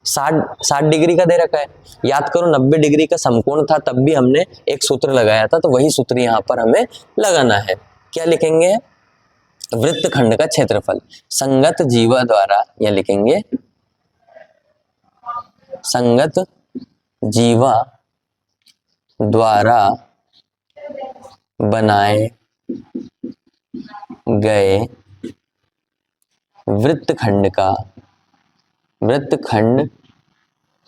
60 डिग्री का दे रखा है। याद करो 90 डिग्री का समकोण था, तब भी हमने एक सूत्र लगाया था, तो वही सूत्र यहाँ पर हमें लगाना है। क्या लिखेंगे, वृत्तखंड का क्षेत्रफल संगत जीवा द्वारा, या लिखेंगे संगत जीवा द्वारा बनाए गए वृत्तखंड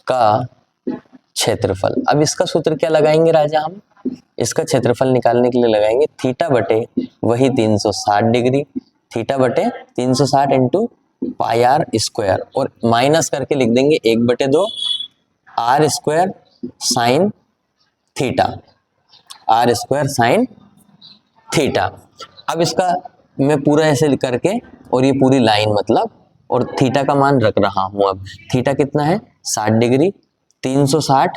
का क्षेत्रफल। अब इसका सूत्र क्या लगाएंगे राजा, हम इसका क्षेत्रफल निकालने के लिए लगाएंगे थीटा बटे वही 360 डिग्री, थीटा बटे 360 इंटू पाई आर स्क्वायर, और माइनस करके लिख देंगे 1/2 r square sine theta, r square sine theta. अब इसका मैं पूरा ऐसे करके, और ये पूरी लाइन मतलब, और थीटा का मान रख रहा हूं। अब थीटा कितना है 60 डिग्री, 360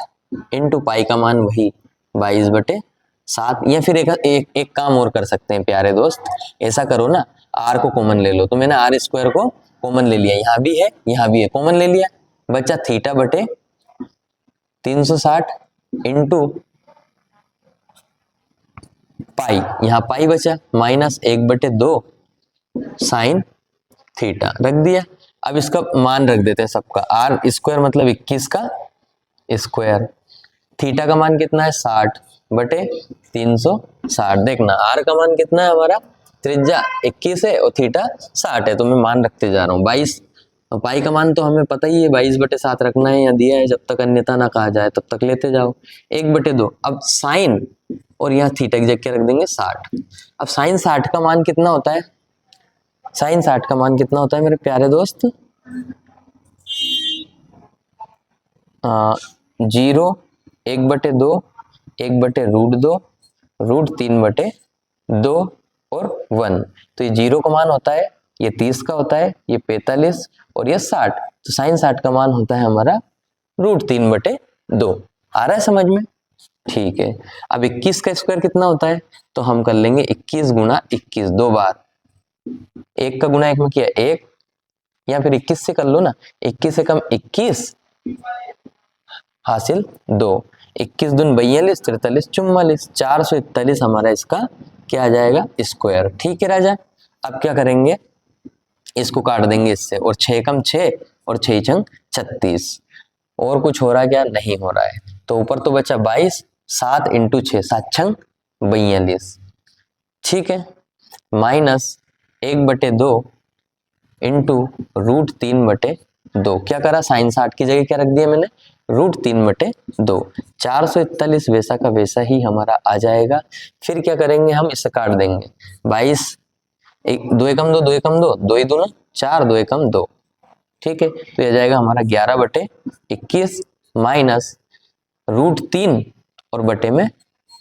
इंटू पाई का मान वही 22/7, या फिर एक काम और कर सकते हैं प्यारे दोस्त, ऐसा करो ना, आर को कॉमन ले लो। तो मैंने आर स्क्वायर को कॉमन ले लिया, यहाँ भी है यहाँ भी है, कॉमन ले लिया, बच्चा थीटा बटे 360 इंटू पाई, यहाँ पाई बचा, माइनस 1/2 साइन थीटा रख दिया। अब इसका मान रख देते हैं सबका, आर स्क्वायर मतलब 21 का स्क्वायर, थीटा का मान कितना है 60/360। देखना आर का मान कितना है हमारा, त्रिज्या 21 है और थीटा 60 है, तो मैं मान रखते जा रहा हूँ 22। पाई का मान तो हमें पता ही है 22/7 रखना है, या दिया है, जब तक अन्यथा ना कहा जाए तब तक लेते जाओ, 1/2। अब साइन और यहाँ थीटा की जगह क्या रख देंगे 60। अब साइन 60 का मान कितना होता है, साइन 60 का मान कितना होता है मेरे प्यारे दोस्त, 0 1/2 1/√2 √3/2 और 1। तो ये 0 का मान होता है, ये 30 का होता है, ये 45 और ये 60, तो साइन 60 का मान होता है हमारा √3/2। आ रहा है समझ में, ठीक है। अब 21 का स्क्वायर कितना होता है, तो हम कर लेंगे 21 गुना 21 दो बार, 1 का गुना 1 में किया 1, या फिर 21 से कर लो ना, 21 से कम 21 हासिल 2, 21 दून 42 43 44, 441 हमारा इसका क्या आ जाएगा स्क्वायर, ठीक है राजा। अब क्या करेंगे, इसको काट देंगे इससे, और 6 कम 6 और 6 छंग 36, और कुछ हो रहा है क्या, नहीं हो रहा है, तो ऊपर तो बचा 22, 7 इंटू 6 7 छंग 42, ठीक है, माइनस 1/2 इंटू √3/2। क्या करा, साइन 60 की जगह क्या रख दिया मैंने √3/2। 441 वैसा का वैसा ही हमारा आ जाएगा। फिर क्या करेंगे हम, इसे काट देंगे। 22 2 एकम 2, 2 एकम 2, 2 ही 2 ना 4, 2 एकम 2। ठीक है, तो यह जाएगा हमारा 11/21 माइनस √3 और बटे में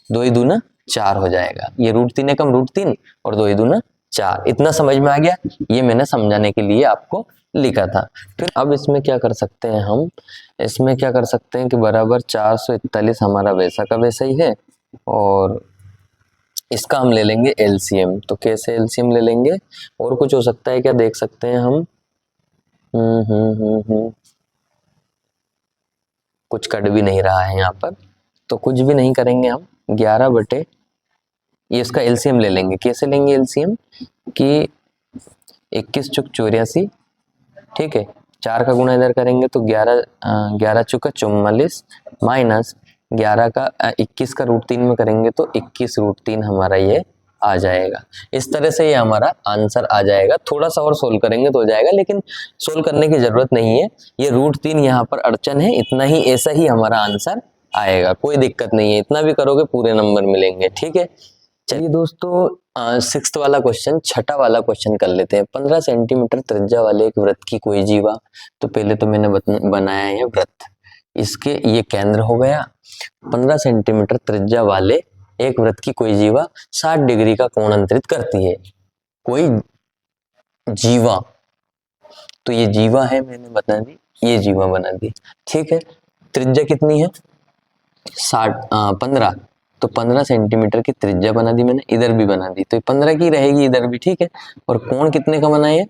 2 ही 2 ना 4 हो जाएगा। ये √3 एकम √3 और 2 ही 2 ना 4। इतना समझ में आ गया? ये मैंने समझाने के लिए आपको लिखा था। फिर अब इसमें क्या कर सकते हैं हम, इसमें क्या कर सकते हैं कि बराबर 441 हमारा वैसा का वैसा ही है और इसका हम ले लेंगे एलसीएम। तो कैसे एलसीएम ले लेंगे, और कुछ हो सकता है क्या, देख सकते हैं हम। कुछ कट भी नहीं रहा है यहाँ पर, तो कुछ भी नहीं करेंगे हम। 11 बटे ये इसका एलसीएम ले लेंगे। कैसे लेंगे एलसीएम कि 21 चुक 84, ठीक है, 4 का गुणा इधर करेंगे तो 11 चुका 44 माइनस 11 का 21 का √3 में करेंगे तो 21 √3 हमारा ये आ जाएगा। इस तरह से ये हमारा आंसर आ जाएगा। थोड़ा सा और सोल्व करेंगे तो हो जाएगा, लेकिन सोल्व करने की जरूरत नहीं है। ये √3 यहाँ पर अड़चन है, इतना ही, ऐसा ही हमारा आंसर आएगा, कोई दिक्कत नहीं है। इतना भी करोगे पूरे नंबर मिलेंगे। ठीक है, चलिए दोस्तों, 6th वाला क्वेश्चन, छठा वाला क्वेश्चन कर लेते हैं। 15 सेंटीमीटर त्रिज्या वाले एक वृत्त की कोई जीवा, तो पहले तो मैंने बनाया है वृत्त, इसके ये केंद्र हो गया। 15 सेंटीमीटर त्रिज्या वाले एक वृत्त की कोई जीवा 60 डिग्री का कोण अंतरित करती है। कोई जीवा, तो ये जीवा है, मैंने बता दी, ये जीवा बना दी। ठीक है, त्रिज्या कितनी है, 15, तो 15 सेंटीमीटर की त्रिज्या बना दी मैंने, इधर भी बना दी, तो 15 की रहेगी इधर भी। ठीक है, और कोण कितने का बना है,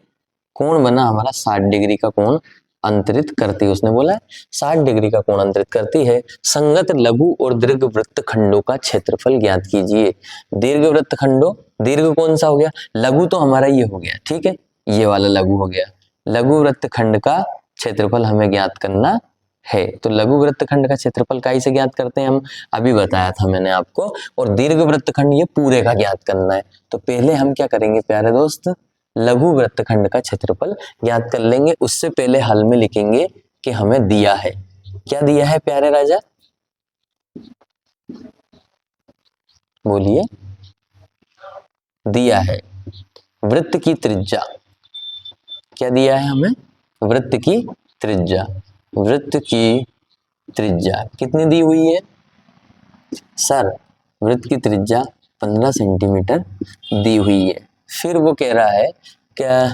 कोण बना हमारा 60 डिग्री का कोण अंतरित करती है। उसने बोला है 60 डिग्री का कोण अंतरित करती है। संगत लघु और दीर्घ वृत्त खंडों का क्षेत्रफल ज्ञात कीजिए। दीर्घ वृत्त खंडों, दीर्घ कौन सा हो गया, लघु तो हमारा ये हो गया। ठीक है, ये वाला लघु हो गया। लघु वृत्त खंड का क्षेत्रफल हमें ज्ञात करना है। तो लघु वृत्तखंड का क्षेत्रफल काई से ज्ञात करते हैं हम, अभी बताया था मैंने आपको। और दीर्घ वृत्तखंड ये पूरे का ज्ञात करना है। तो पहले हम क्या करेंगे प्यारे दोस्त, लघु वृत्तखंड का क्षेत्रफल ज्ञात कर लेंगे। उससे पहले हल में लिखेंगे कि हमें दिया है, क्या दिया है प्यारे राजा, बोलिए, दिया है वृत्त की त्रिज्या। क्या दिया है हमें, वृत्त की त्रिज्या। वृत्त की त्रिज्या कितनी दी हुई है सर, वृत्त की त्रिज्या 15 सेंटीमीटर दी हुई है। फिर वो कह रहा है कि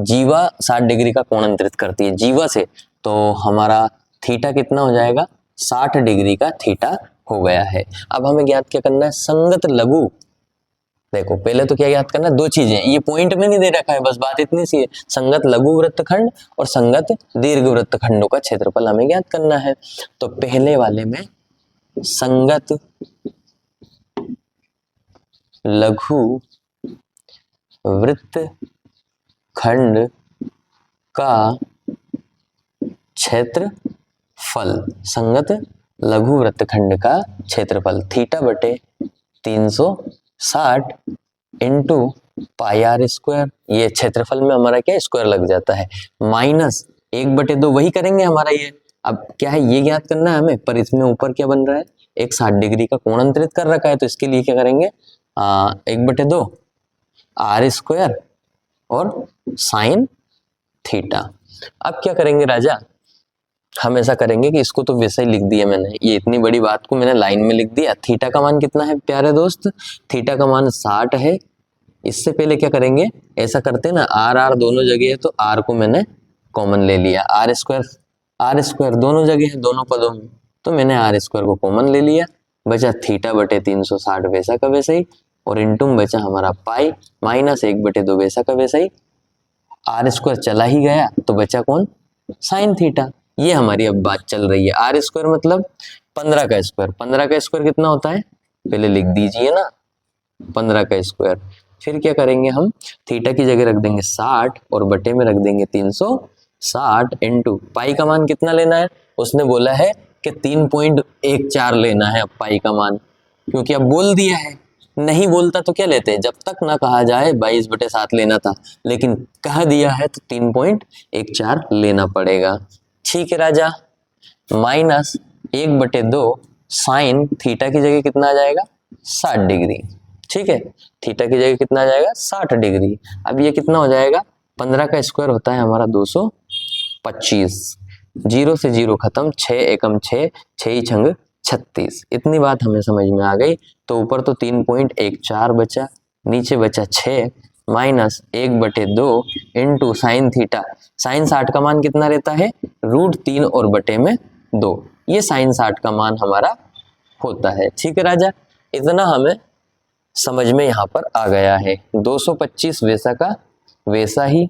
जीवा 60 डिग्री का कोण अंतरित करती है जीवा से, तो हमारा थीटा कितना हो जाएगा, 60 डिग्री का थीटा हो गया है। अब हमें ज्ञात क्या करना है, संगत लघु, देखो पहले तो क्या याद करना, दो चीजें, ये पॉइंट में नहीं दे रखा है, बस बात इतनी सी है, संगत लघु वृत्तखंड और संगत दीर्घ वृत्तखंडों का क्षेत्रफल हमें ज्ञात करना है। तो पहले वाले में संगत लघु वृत्तखंड का क्षेत्रफल, संगत लघु वृत्तखंड का क्षेत्रफल थीटा बटे 360 इंटू पाई आर स्क्वायर, ये क्षेत्रफल में हमारा क्या स्क्वायर लग जाता है, माइनस 1/2 वही करेंगे हमारा ये। अब क्या है, ये ज्ञात करना है हमें, पर इसमें ऊपर क्या बन रहा है, एक 60 डिग्री का कोण अंतरित कर रखा है, तो इसके लिए क्या करेंगे, 1/2 आर स्क्वायर और साइन थीटा। अब क्या करेंगे राजा, हम ऐसा करेंगे कि इसको तो वैसे ही लिख दिया मैंने, ये इतनी बड़ी बात को मैंने लाइन में लिख दिया। थीटा का मान कितना है प्यारे दोस्त, थीटा का मान 60 है। इससे पहले क्या करेंगे, ऐसा करते हैं ना, आर आर दोनों जगह है, तो आर को मैंने कॉमन ले लिया, आर स्क्वायर दोनों जगह है, दोनों पदों में, तो मैंने आर स्क्वायर को कॉमन ले लिया, बचा थीटा बटे 360 वैसा का वैसा ही, और इंटू में बचा हमारा पाई माइनस 1/2 वैसा का वैसा ही, आर स्क्वायर चला ही गया तो बचा कौन, साइन थीटा। ये हमारी अब बात चल रही है। आर स्क्वायर मतलब 15 का स्क्वायर, 15 का स्क्वायर कितना होता है, पहले लिख दीजिए ना, 15 का स्क्वायर। फिर क्या करेंगे हम, थीटा की जगह रख देंगे 60 और बटे में रख देंगे 360 इंटू पाई का मान कितना लेना है, उसने बोला है कि 3.14 लेना है अब पाई का मान, क्योंकि अब बोल दिया है, नहीं बोलता तो क्या लेते हैं, जब तक ना कहा जाए 22/7 लेना था, लेकिन कह दिया है तो 3.14 लेना पड़ेगा। ठीक है राजा, माइनस 1/2 साइन थीटा की जगह कितना आ जाएगा 60 डिग्री। ठीक है, थीटा की जगह कितना आ जाएगा 60 डिग्री। अब ये कितना हो जाएगा 15 का स्क्वायर होता है हमारा 225। 0 से 0 खत्म, 6 एकम 6, 6 ही छंग 36। इतनी बात हमें समझ में आ गई। तो ऊपर तो 3.14 बचा, नीचे बचा 6 minus 1/2 into sine theta. Sine 60 का मान कितना रहता है √3 और बटे में 2। ये साइन 60 का मान हमारा होता है। ठीक है राजा, इतना हमें समझ में यहाँ पर आ गया है। 225 वैसा का वैसा ही,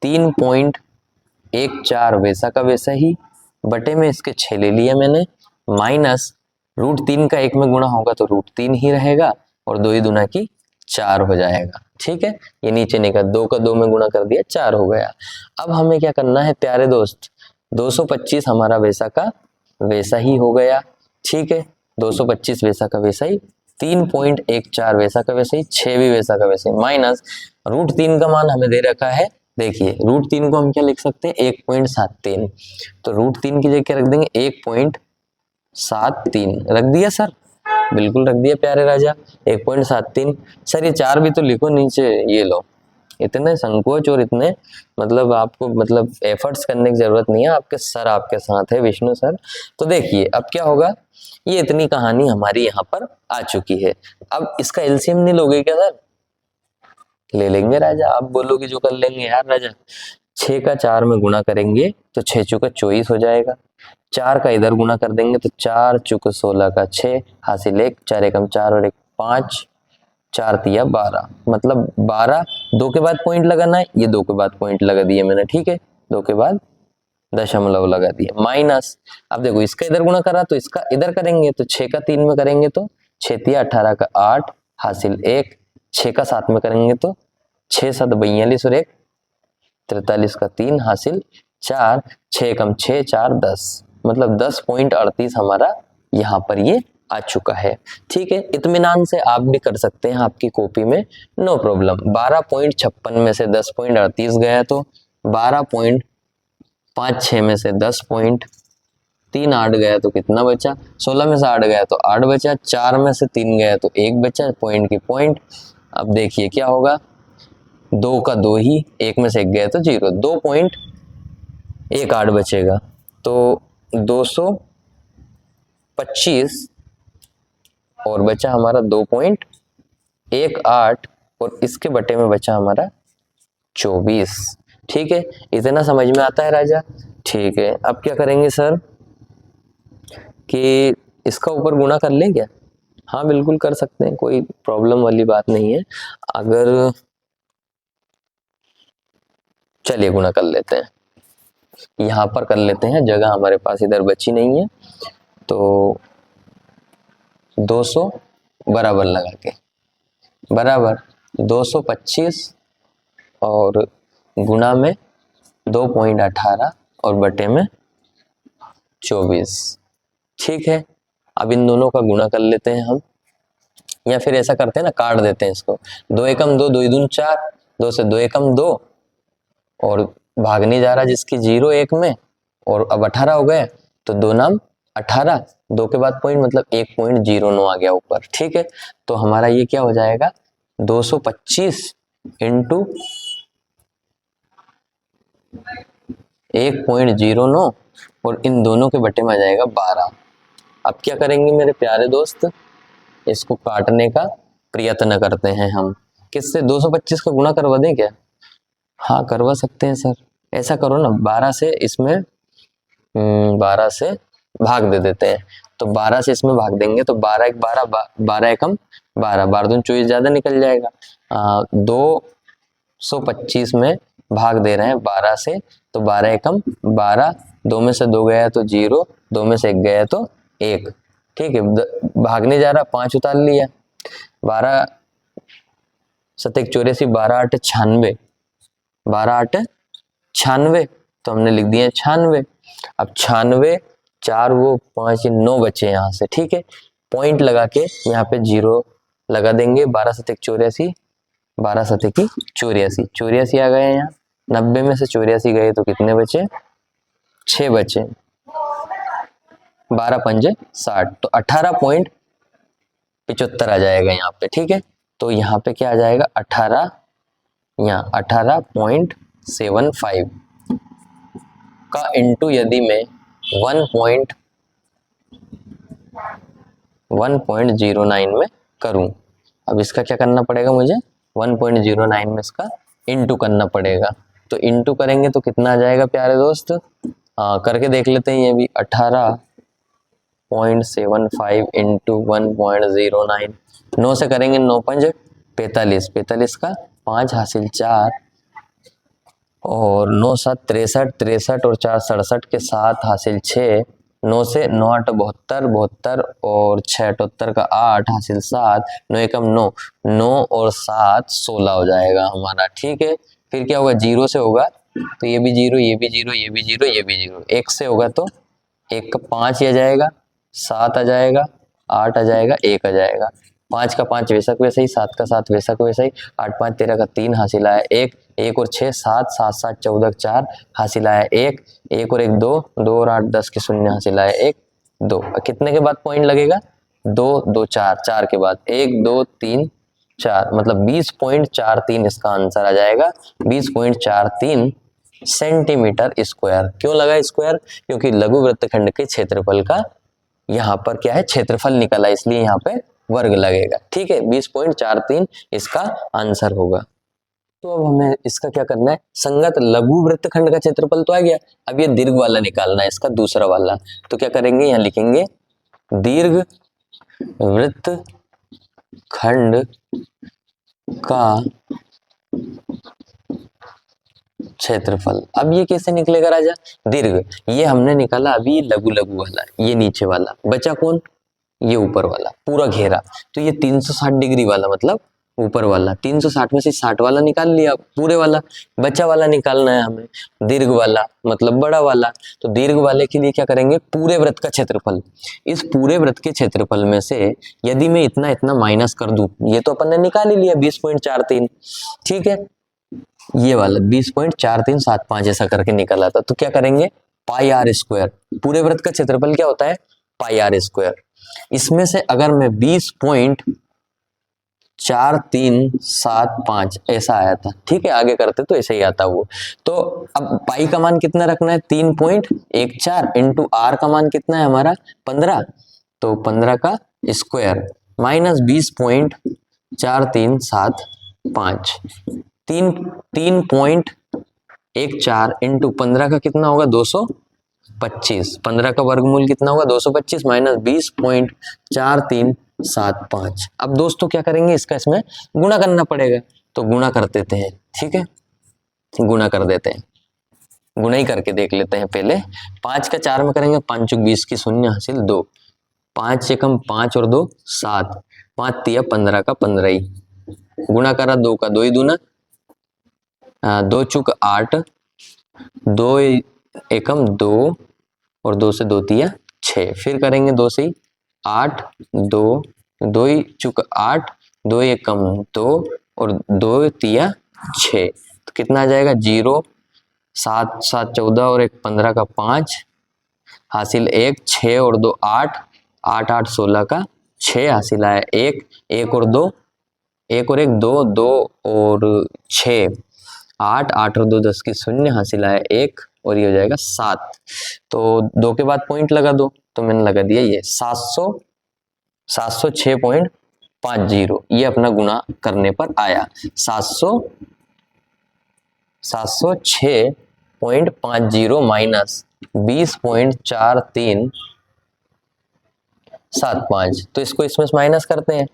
3.14 वैसा का वैसा ही, बटे में इसके 6 ले लिया मैंने, माइनस √3 का 1 में गुणा होगा तो √3 ही रहेगा और 2 ही दूना की 4 हो जाएगा। ठीक है, ये नीचे निकल 2 का 2 में गुणा कर दिया 4 हो गया। अब हमें क्या करना है प्यारे दोस्त, 225 हमारा वैसा का वैसा ही हो गया। ठीक है, 225 वैसा का वैसा ही, 3.14 वैसा का वैसा ही, 6 भी वैसा का वैसा ही, माइनस √3 का मान हमें दे रखा है। देखिए √3 को हम क्या लिख सकते हैं 1.73, तो √3 की जगह क्या रख देंगे 1.73 रख दिया सर, बिल्कुल रख दिया प्यारे राजा 1.73। सर ये 4 भी तो लिखो नीचे, ये लो। इतने संकोच और इतने मतलब आपको मतलब एफर्ट्स करने की जरूरत नहीं है, आपके सर आपके साथ है विष्णु सर। तो देखिए अब क्या होगा, ये इतनी कहानी हमारी यहाँ पर आ चुकी है। अब इसका एलसीएम नहीं लोगे क्या सर? ले लेंगे राजा, आप बोलोगे जो कर लेंगे यार राजा। 6 का 4 में गुणा करेंगे तो 6 चौका 24 हो जाएगा, 4 का इधर गुणा कर देंगे तो 4 चौका 16 का 6 हासिल 1, 4 एकम 4 और 1 5, 4 तिया 12, मतलब 12। 2 के बाद पॉइंट लगाना है, ये 2 के बाद पॉइंट लगा दिए मैंने। ठीक है, 2 के बाद दशमलव लगा दिए, माइनस। अब देखो इसका इधर गुणा करा तो इसका इधर करेंगे तो 6 का 3 में करेंगे तो 6 तिया 18 का 8 हासिल 1, 6 का 7 में करेंगे तो 6 7 42 और 1 43 का 3 हासिल 4, 6 कम 6 4 10, मतलब 10.38 हमारा यहाँ पर ये आ चुका है। ठीक है, इत्मीनान से आप भी कर सकते हैं आपकी कॉपी में, नो प्रॉब्लम। 12.56 में से 10.38 गया तो 12.56 में से 10.38 गया तो कितना बचा, 16 में से 8 गया तो 8 बचा, 4 में से 3 गया तो 1 बचा, पॉइंट की पॉइंट। अब देखिए क्या होगा, 2 का 2 ही, 1 में से 1 गया तो 0, 2.18 बचेगा। तो 225 और बचा हमारा 2.18 और इसके बटे में बचा हमारा 24। ठीक है, इतना समझ में आता है राजा? ठीक है, अब क्या करेंगे सर कि इसका ऊपर गुणा कर लें क्या? हाँ बिल्कुल कर सकते हैं, कोई प्रॉब्लम वाली बात नहीं है। अगर चलिए गुणा कर लेते हैं, यहाँ पर कर लेते हैं, जगह हमारे पास इधर बची नहीं है। तो 200 बराबर लगा के बराबर 225 और गुणा में 2.18 और बटे में 24। ठीक है, अब इन दोनों का गुणा कर लेते हैं हम, या फिर ऐसा करते हैं ना, काट देते हैं इसको। 2 एकम 2, 2 दूनी 4, 2 से 2 एकम 2 और भागने जा रहा जिसकी 0 1 में, और अब 18 हो गए तो 2 नाम 18, 2 के बाद पॉइंट मतलब 1.09 आ गया ऊपर। ठीक है, तो हमारा ये क्या हो जाएगा 225 इंटू 1.09 और इन दोनों के बटे में आ जाएगा 12। अब क्या करेंगे मेरे प्यारे दोस्त, इसको काटने का प्रयत्न करते हैं हम। किससे 225 का गुणा करवा दें क्या? हाँ करवा सकते हैं सर। ऐसा करो ना, 12 से इसमें 12 से भाग दे देते हैं, तो 12 से इसमें भाग देंगे तो 12 एक 12, 12 एकम 12, 12 दूनी 24 ज्यादा निकल जाएगा। 225 में भाग दे रहे हैं 12 से, तो 12 एकम 12, 2 में से 2 गया तो 0, 2 में से 1 गया तो 1। ठीक है, भागने जा रहा 5 उतार लिया, 12 सतक 84, 12 8 96, 12 8 96, तो हमने लिख दिया 96। अब 96, 4 वो 5 9 बचे यहाँ से। ठीक है, पॉइंट लगा के यहाँ पे 0 लगा देंगे। 12 सतक 84, 12 सतक 84, 84 आ गए यहाँ। 90 में से 84 गए तो कितने बचे 6 बचे, 12 पंजे 60, तो 18.75 आ जाएगा यहाँ पे। ठीक है, तो यहाँ पे क्या आ जाएगा 18, यहाँ 18.75 का इंटू यदि मैं 1.09 में करूं, अब इसका क्या करना पड़ेगा मुझे, 1.09 में इसका इंटू करना पड़ेगा। तो इंटू करेंगे तो कितना आ जाएगा प्यारे दोस्त, करके देख लेते हैं ये भी, 18.75 इंटू 1.09, 9 से करेंगे 9 पंज 45, 45 का 5 हासिल 4 और 9 7 63, 63 और 4 67 के 7 हासिल 6, 9 से 9 8 72, 72 और 6 78 का 8 हासिल 7, 9 एकम 9, 9 और 7 16 हो जाएगा हमारा। ठीक है, फिर क्या होगा, जीरो से होगा तो ये भी जीरो, ये भी जीरो, ये भी जीरो, ये भी जीरो, एक से होगा तो 1 का 5 आ जाएगा, 7 आ जाएगा, 8 आ जाएगा, 1 आ जाएगा, 5 का 5 वैसा वैसा ही, 7 का 7 वैसा वैसा ही, 8 5 13 का 3 हासिल आया 1, 1 और 6 7, 7 7 14 4 हासिल आया 1, 1 और 1 2, 2 और 8 10 के शून्य हासिल आया 1 2, कितने के बाद पॉइंट लगेगा, 2 2 4, 4 के बाद 1 2 3 4, मतलब 20.43 इसका आंसर आ जाएगा, 20.43 सेंटीमीटर स्क्वायर। क्यों लगा स्क्वायर, क्योंकि लघु वृत्तखंड के क्षेत्रफल का यहाँ पर क्या है, क्षेत्रफल निकला, इसलिए यहाँ पे वर्ग लगेगा। ठीक है, 20.43 इसका आंसर होगा। तो अब हमें इसका क्या करना है, संगत लघु वृत्तखंड का क्षेत्रफल तो आ गया, अब ये दीर्घ वाला निकालना है, इसका दूसरा वाला। तो क्या करेंगे, यहाँ लिखेंगे दीर्घ वृत्तखंड का क्षेत्रफल। अब ये कैसे निकलेगा राजा, दीर्घ ये हमने निकाला अभी, लघु लघु वाला ये नीचे वाला, बचा कौन, ये ऊपर वाला पूरा घेरा, तो ये 360 डिग्री वाला मतलब ऊपर वाला, 360 में से 60 वाला निकाल लिया, पूरे वाला, बचा वाला निकालना है हमें, दीर्घ वाला मतलब बड़ा वाला। तो दीर्घ वाले के लिए क्या करेंगे, पूरे वृत्त का क्षेत्रफल, इस पूरे वृत्त के क्षेत्रफल में से यदि मैं इतना इतना माइनस कर दूं, ये तो अपन ने निकाल ही लिया 20.43, ठीक है, ये वाला 20.4375 ऐसा करके निकला था। तो क्या करेंगे, पाई आर स्क्वायर, पूरे वृत्त का क्षेत्रफल क्या होता है, पाई आर स्क्वायर, इसमें से अगर मैं 20.4375 ऐसा आया था, ठीक है, आगे करते तो ऐसे ही आता वो। तो अब पाई का मान कितना रखना है, 3.14 इंटू आर का मान कितना है हमारा 15, तो 15 का स्क्वायर माइनस 20.4375, 3.14 इंटू 15 का कितना होगा 225, 15 का वर्गमूल कितना होगा 225 माइनस 20.4375। अब दोस्तों क्या करेंगे, इसका इसमें गुणा करना पड़ेगा, तो गुणा कर देते हैं। ठीक है, गुणा कर देते हैं, गुणा ही करके देख लेते हैं पहले। 5 का 4 में करेंगे, 5 20 की शून्य हासिल 2, 5 एकम 5 और 2 7, 5 तिया 15 का 15 ही, गुणा करा 2 का 2 ही दूना, 2 चुक 8, 2 एकम 2 और 2 से 2 तिया 6, फिर करेंगे 2 से ही 8, 2 2 ही चुक 8, 2 एकम 2 और 2 तिया 6, तो कितना आ जाएगा 0, 7 7 14 और 1 15 का 5 हासिल 1, 6 और 2 8, 8 8 16 का 6 हासिल आया 1, 1 और 2, 1 और 1 2, 2 और 6 8, 8 और 2 10 की शून्य हासिल आया 1 और ये हो जाएगा 7। तो 2 के बाद पॉइंट लगा दो, तो मैंने लगा दिया ये 706.50, ये अपना गुणा करने पर आया 706.50 माइनस 20.4375, तो इसको इसमें माइनस करते हैं,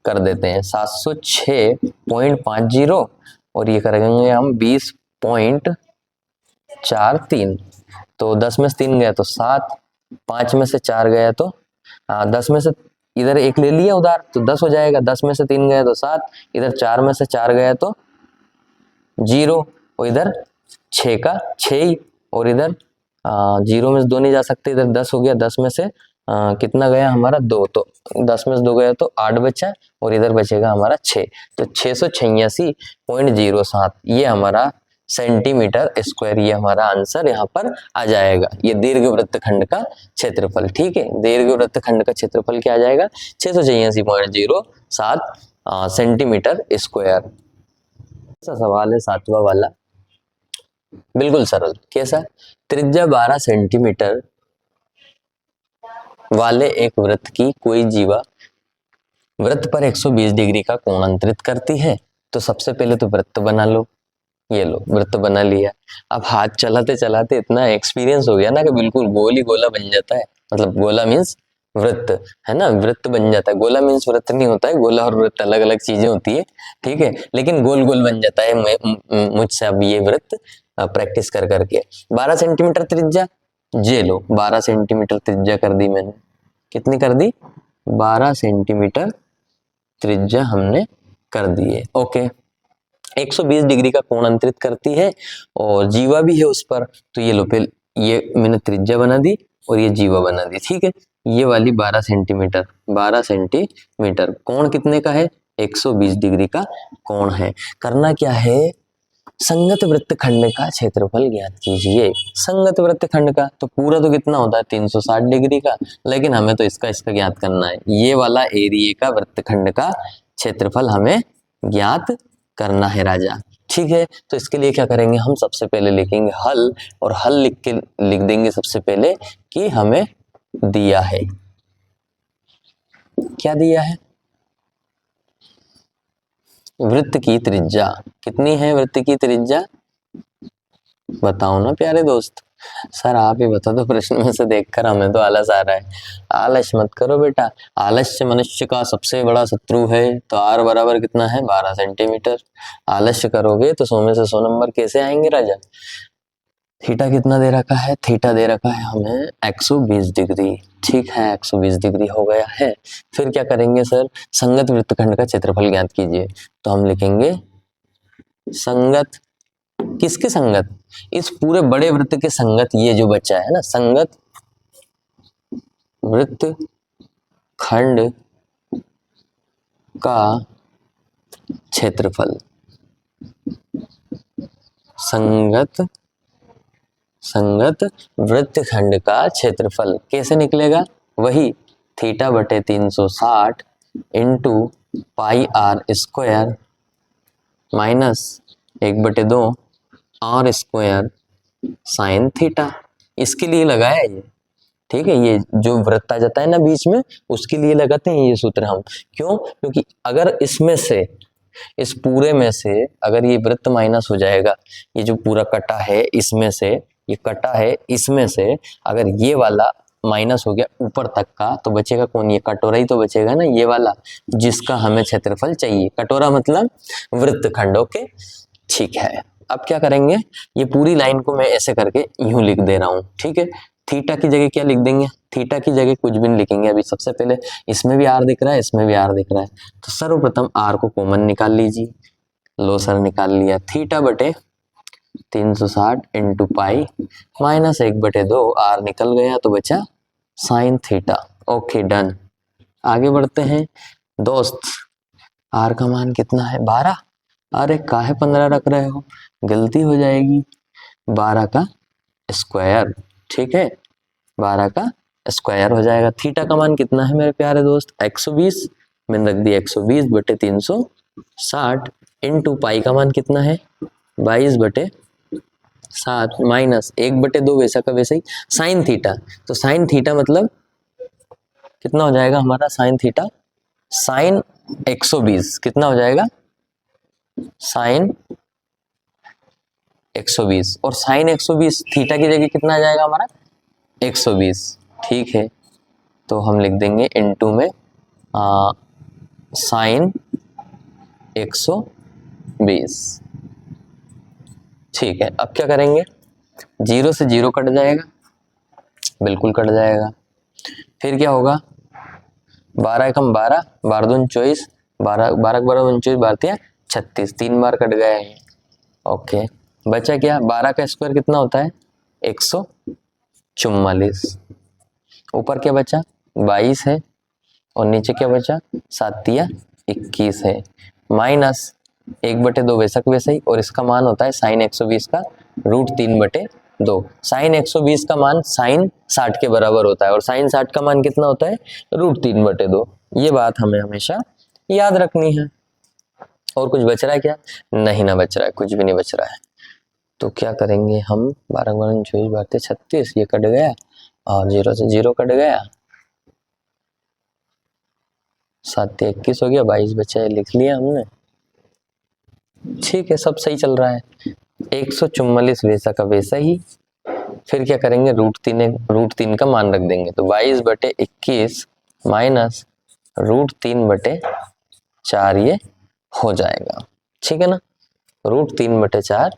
कर देते हैं 706.50 और ये करेंगे हम 20.43, तो 10 में से 3 गया तो 7, 5 में से 4 गया तो 10 में से इधर 1 ले लिया उधार तो 10 हो जाएगा, 10 में से 3 गया तो 7, इधर 4 में से 4 गया तो 0 और इधर 6 का 6 ही, और इधर 0 में से 2 नहीं जा सकते, इधर 10 हो गया, 10 में से कितना गया हमारा 2, तो 10 में से 2 गया तो 8 बचा और इधर बचेगा हमारा 6, तो 686.07 ये हमारा सेंटीमीटर स्क्वायर, ये हमारा आंसर यहाँ पर आ जाएगा। ये दीर्घ वृत्तखंड का क्षेत्रफल, ठीक है, दीर्घ वृत्तखंड का क्षेत्रफल क्या आ जाएगा, 686.07 सेंटीमीटर स्क्वायर। ऐसा सवाल है सातवां वाला, बिल्कुल सरल। कैसा, त्रिज्या 12 सेंटीमीटर वाले एक वृत्त की कोई जीवा वृत्त पर 120 डिग्री का कोण अंतरित करती है। तो सबसे पहले तो वृत्त बना लो, ये लो वृत्त बना लिया। अब हाथ चलाते चलाते इतना एक्सपीरियंस हो गया ना कि बिल्कुल गोल ही गोला बन जाता है। मतलब गोला मीन्स वृत्त, है ना, वृत्त बन जाता है। गोला मीन्स वृत्त नहीं होता है, गोला और वृत्त अलग अलग चीजें होती है, ठीक है, लेकिन गोल गोल बन जाता है मुझसे अब ये वृत्त प्रैक्टिस कर करके। 12 सेंटीमीटर त्रिज्या, ये लो 12 सेंटीमीटर त्रिज्या कर दी मैंने। कितनी कर दी, 12 सेंटीमीटर त्रिज्या हमने कर दी है। ओके, 120 डिग्री का कोण अंतरित करती है और जीवा भी है उस पर। तो ये लो, पहले ये मैंने त्रिज्या बना दी और ये जीवा बना दी, ठीक है। ये वाली 12 सेंटीमीटर, 12 सेंटीमीटर, कोण कितने का है, 120 डिग्री का कोण है। करना क्या है, संगत वृत्तखंड का क्षेत्रफल ज्ञात कीजिए। संगत वृत्तखंड का तो पूरा तो कितना होता है, 360 डिग्री का, लेकिन हमें तो इसका ज्ञात करना है। ये वाला एरिया का वृत्तखंड का क्षेत्रफल हमें ज्ञात करना है राजा, ठीक है। तो इसके लिए क्या करेंगे, हम सबसे पहले लिखेंगे हल, और हल लिख देंगे सबसे पहले कि हमें दिया है, क्या दिया है, वृत्त की त्रिज्या। कितनी है वृत्त की त्रिज्या, बताओ ना प्यारे दोस्त। सर आप ही बता दो, प्रश्न में से देखकर हमें तो आलस आ रहा है। आलस मत करो बेटा, आलस्य मनुष्य का सबसे बड़ा शत्रु है। तो आर बराबर कितना है, 12 सेंटीमीटर। आलस्य करोगे तो 100 में से 100 नंबर कैसे आएंगे राजा। थीटा कितना दे रखा है, थीटा दे रखा है हमें 120 डिग्री, ठीक है, 120 डिग्री हो गया है। फिर क्या करेंगे सर, संगत वृत्तखंड का क्षेत्रफल ज्ञात कीजिए। तो हम लिखेंगे संगत, किसके संगत, इस पूरे बड़े वृत्त के संगत, ये जो बचा है ना, संगत वृत्त खंड का क्षेत्रफल, संगत वृत्तखंड का क्षेत्रफल कैसे निकलेगा, वही थीटा बटे 360 into pi r square minus 1/2 r square sine theta. इसके लिए लगाया ये, ठीक है, ये जो वृत्त आ जाता है ना बीच में, उसके लिए लगाते हैं ये सूत्र हम। क्यों, क्योंकि अगर इसमें से, इस पूरे में से अगर ये वृत्त माइनस हो जाएगा, ये जो पूरा कटा है इसमें से, ये कटा है इसमें से, अगर ये वाला माइनस हो गया ऊपर तक का, तो बचेगा कौन, ये कटोरा ही तो बचेगा ना, ये वाला, जिसका हमें क्षेत्रफल चाहिए। कटोरा मतलब वृत्तखंड, ओके, ठीक है। अब क्या करेंगे, ये पूरी लाइन को मैं ऐसे करके यूं लिख दे रहा हूं, ठीक है। थीटा की जगह क्या लिख देंगे, थीटा की जगह कुछ भी नहीं लिखेंगे अभी। सबसे पहले इसमें भी आर दिख रहा है, इसमें भी आर दिख रहा है, तो सर्वप्रथम आर को कॉमन निकाल लीजिए। लो सर निकाल लिया, थीटा बटे 360 इंटू पाई माइनस 1/2, आर निकल गया तो बचा साइन थीटा। ओके डन, आगे बढ़ते हैं दोस्त। आर का मान कितना है, 12। अरे काहे 15 रख रहे हो, गलती हो जाएगी। 12 का स्क्वायर, ठीक है, 12 का स्क्वायर हो जाएगा। थीटा का मान कितना है मेरे प्यारे दोस्त, 120, मैंने रख दिया 120 बटे 360 इंटू पाई का मान कितना है, 22/7 माइनस 1/2 वैसा का वैसा ही साइन थीटा। तो साइन थीटा मतलब कितना हो जाएगा हमारा, साइन थीटा, साइन 120 कितना हो जाएगा, साइन 120, और साइन 120 थीटा की जगह कितना आ जाएगा हमारा, 120, ठीक है। तो हम लिख देंगे इनटू में साइन 120, ठीक है। अब क्या करेंगे, 0 से 0 कट जाएगा, बिल्कुल कट जाएगा। फिर क्या होगा, 12 एकम 12, 12 दूनी 24, 12 12 24, 12 36, 3 बार कट गया है। ओके, बचा क्या, 12 का स्क्वायर कितना होता है, 144। ऊपर क्या बचा, 22 है, और नीचे क्या बचा, 7 या 21 है, माइनस 1/2 वैसा का वैसा ही, और इसका मान होता है साइन 120 का √3/2। साइन 120 का मान साइन 60 के बराबर होता है, और साइन 60 का मान कितना होता है √3/2। ये बात हमें हमेशा याद रखनी है। और कुछ बच रहा है क्या? नहीं ना बच रहा है, कुछ भी नहीं बच रहा है। तो क्या करेंगे हम, 12 12 24 12 36, ये कट गया और 0 से 0 कट गया, 7 21 हो गया, 22 बचा है, लिख लिया हमने। ठीक है, सब सही चल रहा है। 144 वैसा का वैसा ही। फिर क्या करेंगे, √3 का मान रख देंगे, तो 22/21 माइनस √3/4 ये हो जाएगा। ठीक है ना, √3/4।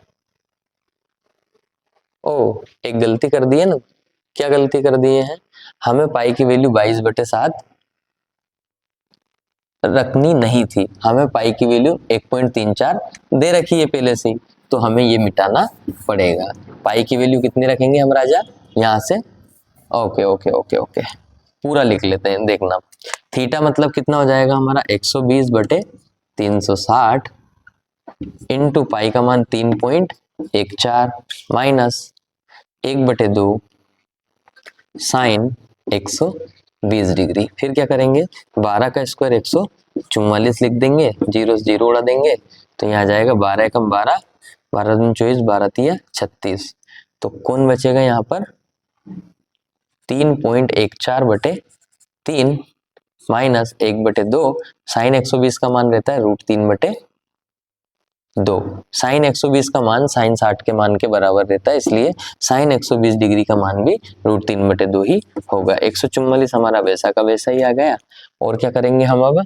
ओ, एक गलती कर दी है ना। क्या गलती कर दिए हैं, हमें पाई की वैल्यू 22/7 रखनी नहीं थी, हमें पाई की वैल्यू 1.34 दे रखी है पहले से ही, तो हमें ये मिटाना पड़ेगा। पाई की वैल्यू कितनी रखेंगे हम राजा, यहाँ से, ओके ओके ओके ओके, पूरा लिख लेते हैं, देखना। थीटा मतलब कितना हो जाएगा हमारा, 120/360 इंटू पाई का मान 3.14 माइनस 1/2 साइन 120 डिग्री। फिर क्या करेंगे, 12 का स्क्वायर 144 लिख देंगे, 0 से 0 उड़ा देंगे, तो यहाँ जाएगा 12 एकम 12, 12 दूनी 24, 12 तिया 36। तो कौन बचेगा यहाँ पर, 3.14/3 माइनस 1/2 साइन 120 का मान रहता है √3/2। साइन 120 का मान साइन 60 के मान के बराबर रहता है, इसलिए साइन 120 डिग्री का मान भी √3/2 ही होगा। 144 हमारा वैसा का वैसा ही आ गया। और क्या करेंगे हम अब,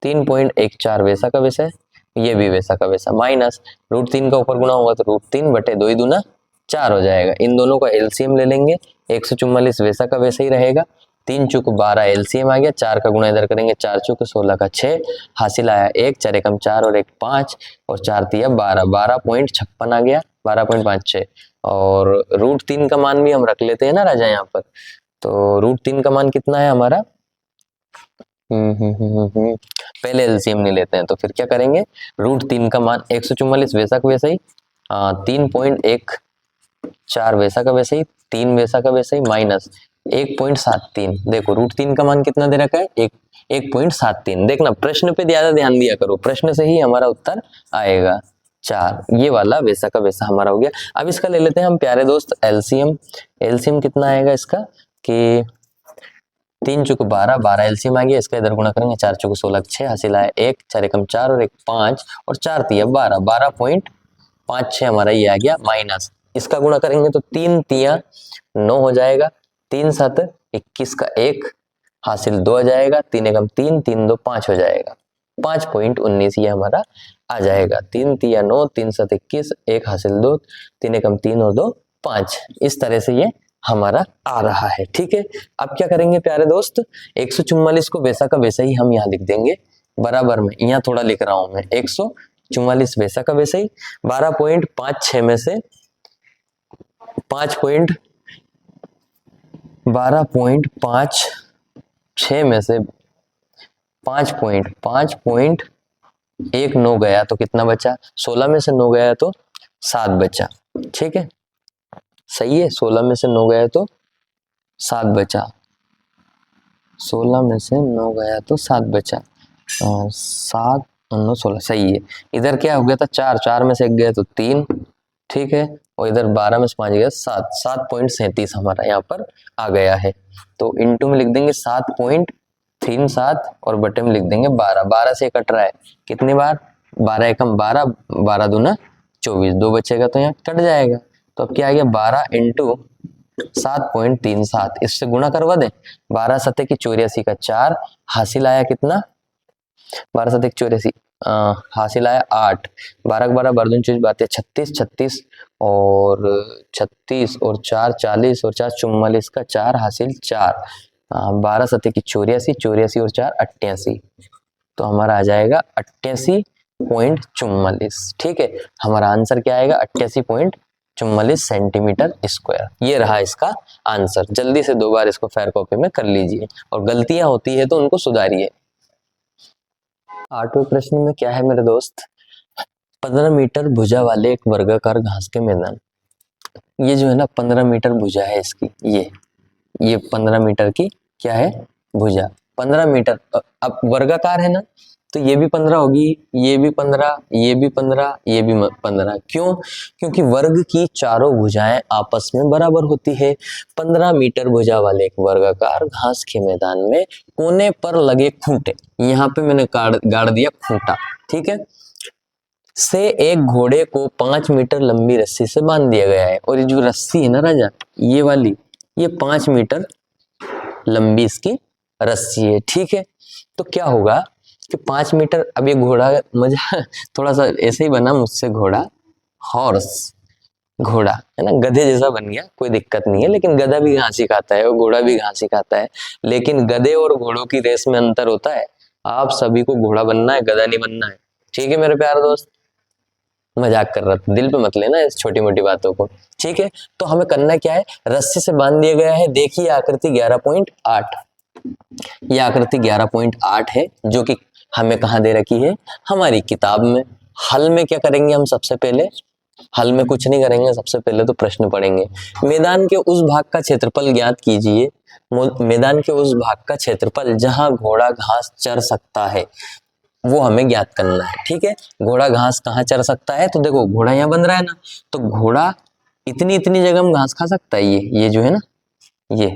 3.14 वैसा का वैसा है, ये भी वैसा का वैसा, माइनस √3 का ऊपर गुना होगा तो √3/2 ही दूना 4 हो जाएगा। इन दोनों का एलसीएम ले लेंगे, 144 वैसा का वैसा ही रहेगा, 3 चुक 12 एलसीएम आ गया, 4 का गुणा इधर करेंगे, 4 चुक 16 का 6, हासिल आया 1, 4 एकम 4 और 1 5, और 4 तिया 12, 12.56 आ गया, 12.56। और √3 का मान भी हम रख लेते हैं ना राजा यहाँ पर, तो √3 का मान कितना है हमारा, पहले एलसीएम नहीं लेते हैं, तो फिर क्या करेंगे, √3 का मान 144 वैसा का वैसा ही, 3.14 वैसा का वैसा ही, 3 वैसा का वैसा ही, माइनस 1.73। देखो √3 का मान कितना दे रखा है, 1.73। देखना प्रश्न पे ज्यादा ध्यान दिया करो, प्रश्न से ही हमारा उत्तर आएगा 4। ये वाला वैसा का वैसा हमारा हो गया। अब इसका ले लेते हैं हम प्यारे दोस्त एलसीएम। एलसीएम कितना आएगा इसका, कि 3 चुक 12, 12 एलसीएम आ गया, इसका इधर गुणा करेंगे, 4 चुक 16 6, हासिल आया 1, 4 एकम 4 और 1 5, और 4 तिया 12, 12.56 हमारा ये आ गया, माइनस इसका गुणा करेंगे तो 3 तिया 9 हो जाएगा, 3 7 21 का 1, हासिल 2 आ जाएगा, 3 एकम 3, 3 2 5 हो जाएगा, 5.19 ये हमारा आ जाएगा। 3 तिया 9, 3 7 21, 1 हासिल 2, 3 एकम 3 और 2 5, इस तरह से ये हमारा आ रहा है। ठीक है, अब क्या करेंगे प्यारे दोस्त, 144 को वैसा का वैसा ही हम यहाँ लिख देंगे बराबर में, यहाँ थोड़ा लिख रहा हूं मैं, 144 वैसा का वैसा ही, 12.56 में से 12.56 में से 5.5.19 गया तो कितना बचा, 16 में से 9 गया तो 7 बचा। ठीक है, सही है, 16 में से 9 गया तो 7 बचा, 16 में से 9 गया तो 7 बचा, 7 9 16, सही है। इधर क्या हो गया था, 4 4 में से 1 गया तो 3, ठीक है, और इधर 12 में से 5 गया 7, 7.37 हमारा यहाँ पर आ गया है। तो इनटू में लिख देंगे 7.37 और बटे में लिख देंगे 12, 12 से कट रहा है कितनी बार, 12 एकम 12, 12 दूना 24, 2 बचेगा तो यहाँ कट जाएगा, तो अब क्या आ गया, 12 इंटू 7.37, इससे गुणा करवा दे, 12 सत्ते की 84 का 4, हासिल आया कितना, 12 सत्ते की 84, हासिल आया 8, 12 12 12 24 बातें 36 36 और 36 और 4 40 और 4 44 का 4, हासिल 4, 12 सत्ते की 84, 84 और 4 88, तो हमारा आ जाएगा 88.44। ठीक है, हमारा आंसर क्या आएगा, 88.44 सेंटीमीटर स्क्वायर। ये रहा इसका आंसर। जल्दी से 2 बार इसको फेयर कॉपी में कर लीजिए, और गलतियां होती है तो उनको सुधारिए। आठवें प्रश्न में क्या है मेरे दोस्त, 15 मीटर भुजा वाले एक वर्गाकार घास के मैदान, ये जो है ना 15 मीटर भुजा है इसकी, ये 15 मीटर की क्या है, भुजा। 15 मीटर, अब वर्गाकार है ना, तो ये भी 15 होगी, ये भी 15, ये भी 15, ये भी 15। क्यों? क्योंकि वर्ग की चारों भुजाएं आपस में बराबर होती है। 15 मीटर भुजा वाले एक वर्गाकार घास के मैदान में कोने पर लगे खूंटे, यहाँ पे मैंने गाड़ दिया खूंटा, ठीक है, से एक घोड़े को 5 मीटर लंबी रस्सी से बांध दिया गया है। और ये जो रस्सी है ना राजा, ये वाली, ये 5 मीटर लंबी इसकी रस्सी है, ठीक है। तो क्या होगा कि 5 मीटर, अब ये घोड़ा, मुझे थोड़ा सा ऐसे ही बना मुझसे घोड़ा, हॉर्स, घोड़ा है ना, गधे जैसा बन गया, कोई दिक्कत नहीं है, लेकिन गधा भी घास ही खाता है और घोड़ा भी घास ही खाता है, लेकिन गधे और घोड़ों की रेस में अंतर होता है। आप सभी को घोड़ा बनना है, गधा नहीं बनना है, ठीक है मेरे प्यारे दोस्त। मजाक कर रहा था, दिल पे मत लेना इस छोटी मोटी बातों को, ठीक है। तो हमें करना क्या है, रस्सी से बांध दिया गया है। देखिए आकृति 11.8, ये आकृति 11.8 है, जो कि हमें कहाँ दे रखी है, हमारी किताब में। हल में क्या करेंगे हम, सबसे पहले हल में कुछ नहीं करेंगे, सबसे पहले तो प्रश्न पढ़ेंगे। मैदान के उस भाग का क्षेत्रफल ज्ञात कीजिए, मैदान के उस भाग का क्षेत्रफल जहां घोड़ा घास चर सकता है, वो हमें ज्ञात करना है, ठीक है। घोड़ा घास कहाँ चर सकता है, तो देखो घोड़ा यहाँ बन रहा है ना, तो घोड़ा इतनी इतनी जगह में घास खा सकता है, ये जो है ना, ये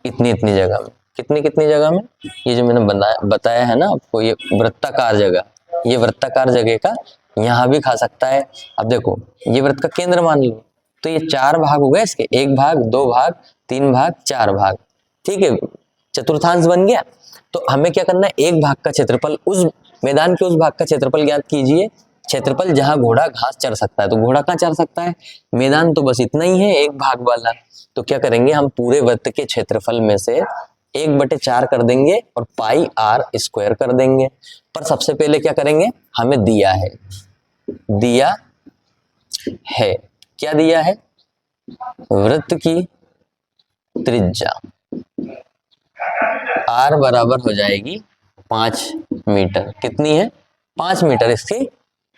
इतनी इतनी जगह में, कितनी कितनी जगह में, ये जो मैंने बताया है ना आपको, ये वृत्ताकार जगह, ये वृत्ताकार जगह का यहाँ भी खा सकता है। अब देखो ये वृत्त का केंद्र मान लो, तो ये 4 भाग हो गए इसके, 1 भाग, 2 भाग, 3 भाग, 4 भाग, ठीक है, चतुर्थांश बन गया। तो हमें क्या करना है, एक भाग का क्षेत्रफल, उस मैदान के उस भाग का क्षेत्रफल ज्ञात कीजिए, क्षेत्रफल जहां घोड़ा घास चर सकता है। तो घोड़ा कहाँ चर सकता है, मैदान तो बस इतना ही है, 1 भाग वाला। तो क्या करेंगे हम, पूरे वृत्त के क्षेत्रफल में से 1/4 कर देंगे और पाई आर स्क्वायर कर देंगे। पर सबसे पहले क्या करेंगे, हमें दिया है, क्या दिया है, वृत्त की त्रिज्या आर बराबर हो जाएगी 5 मीटर, कितनी है, 5 मीटर इसकी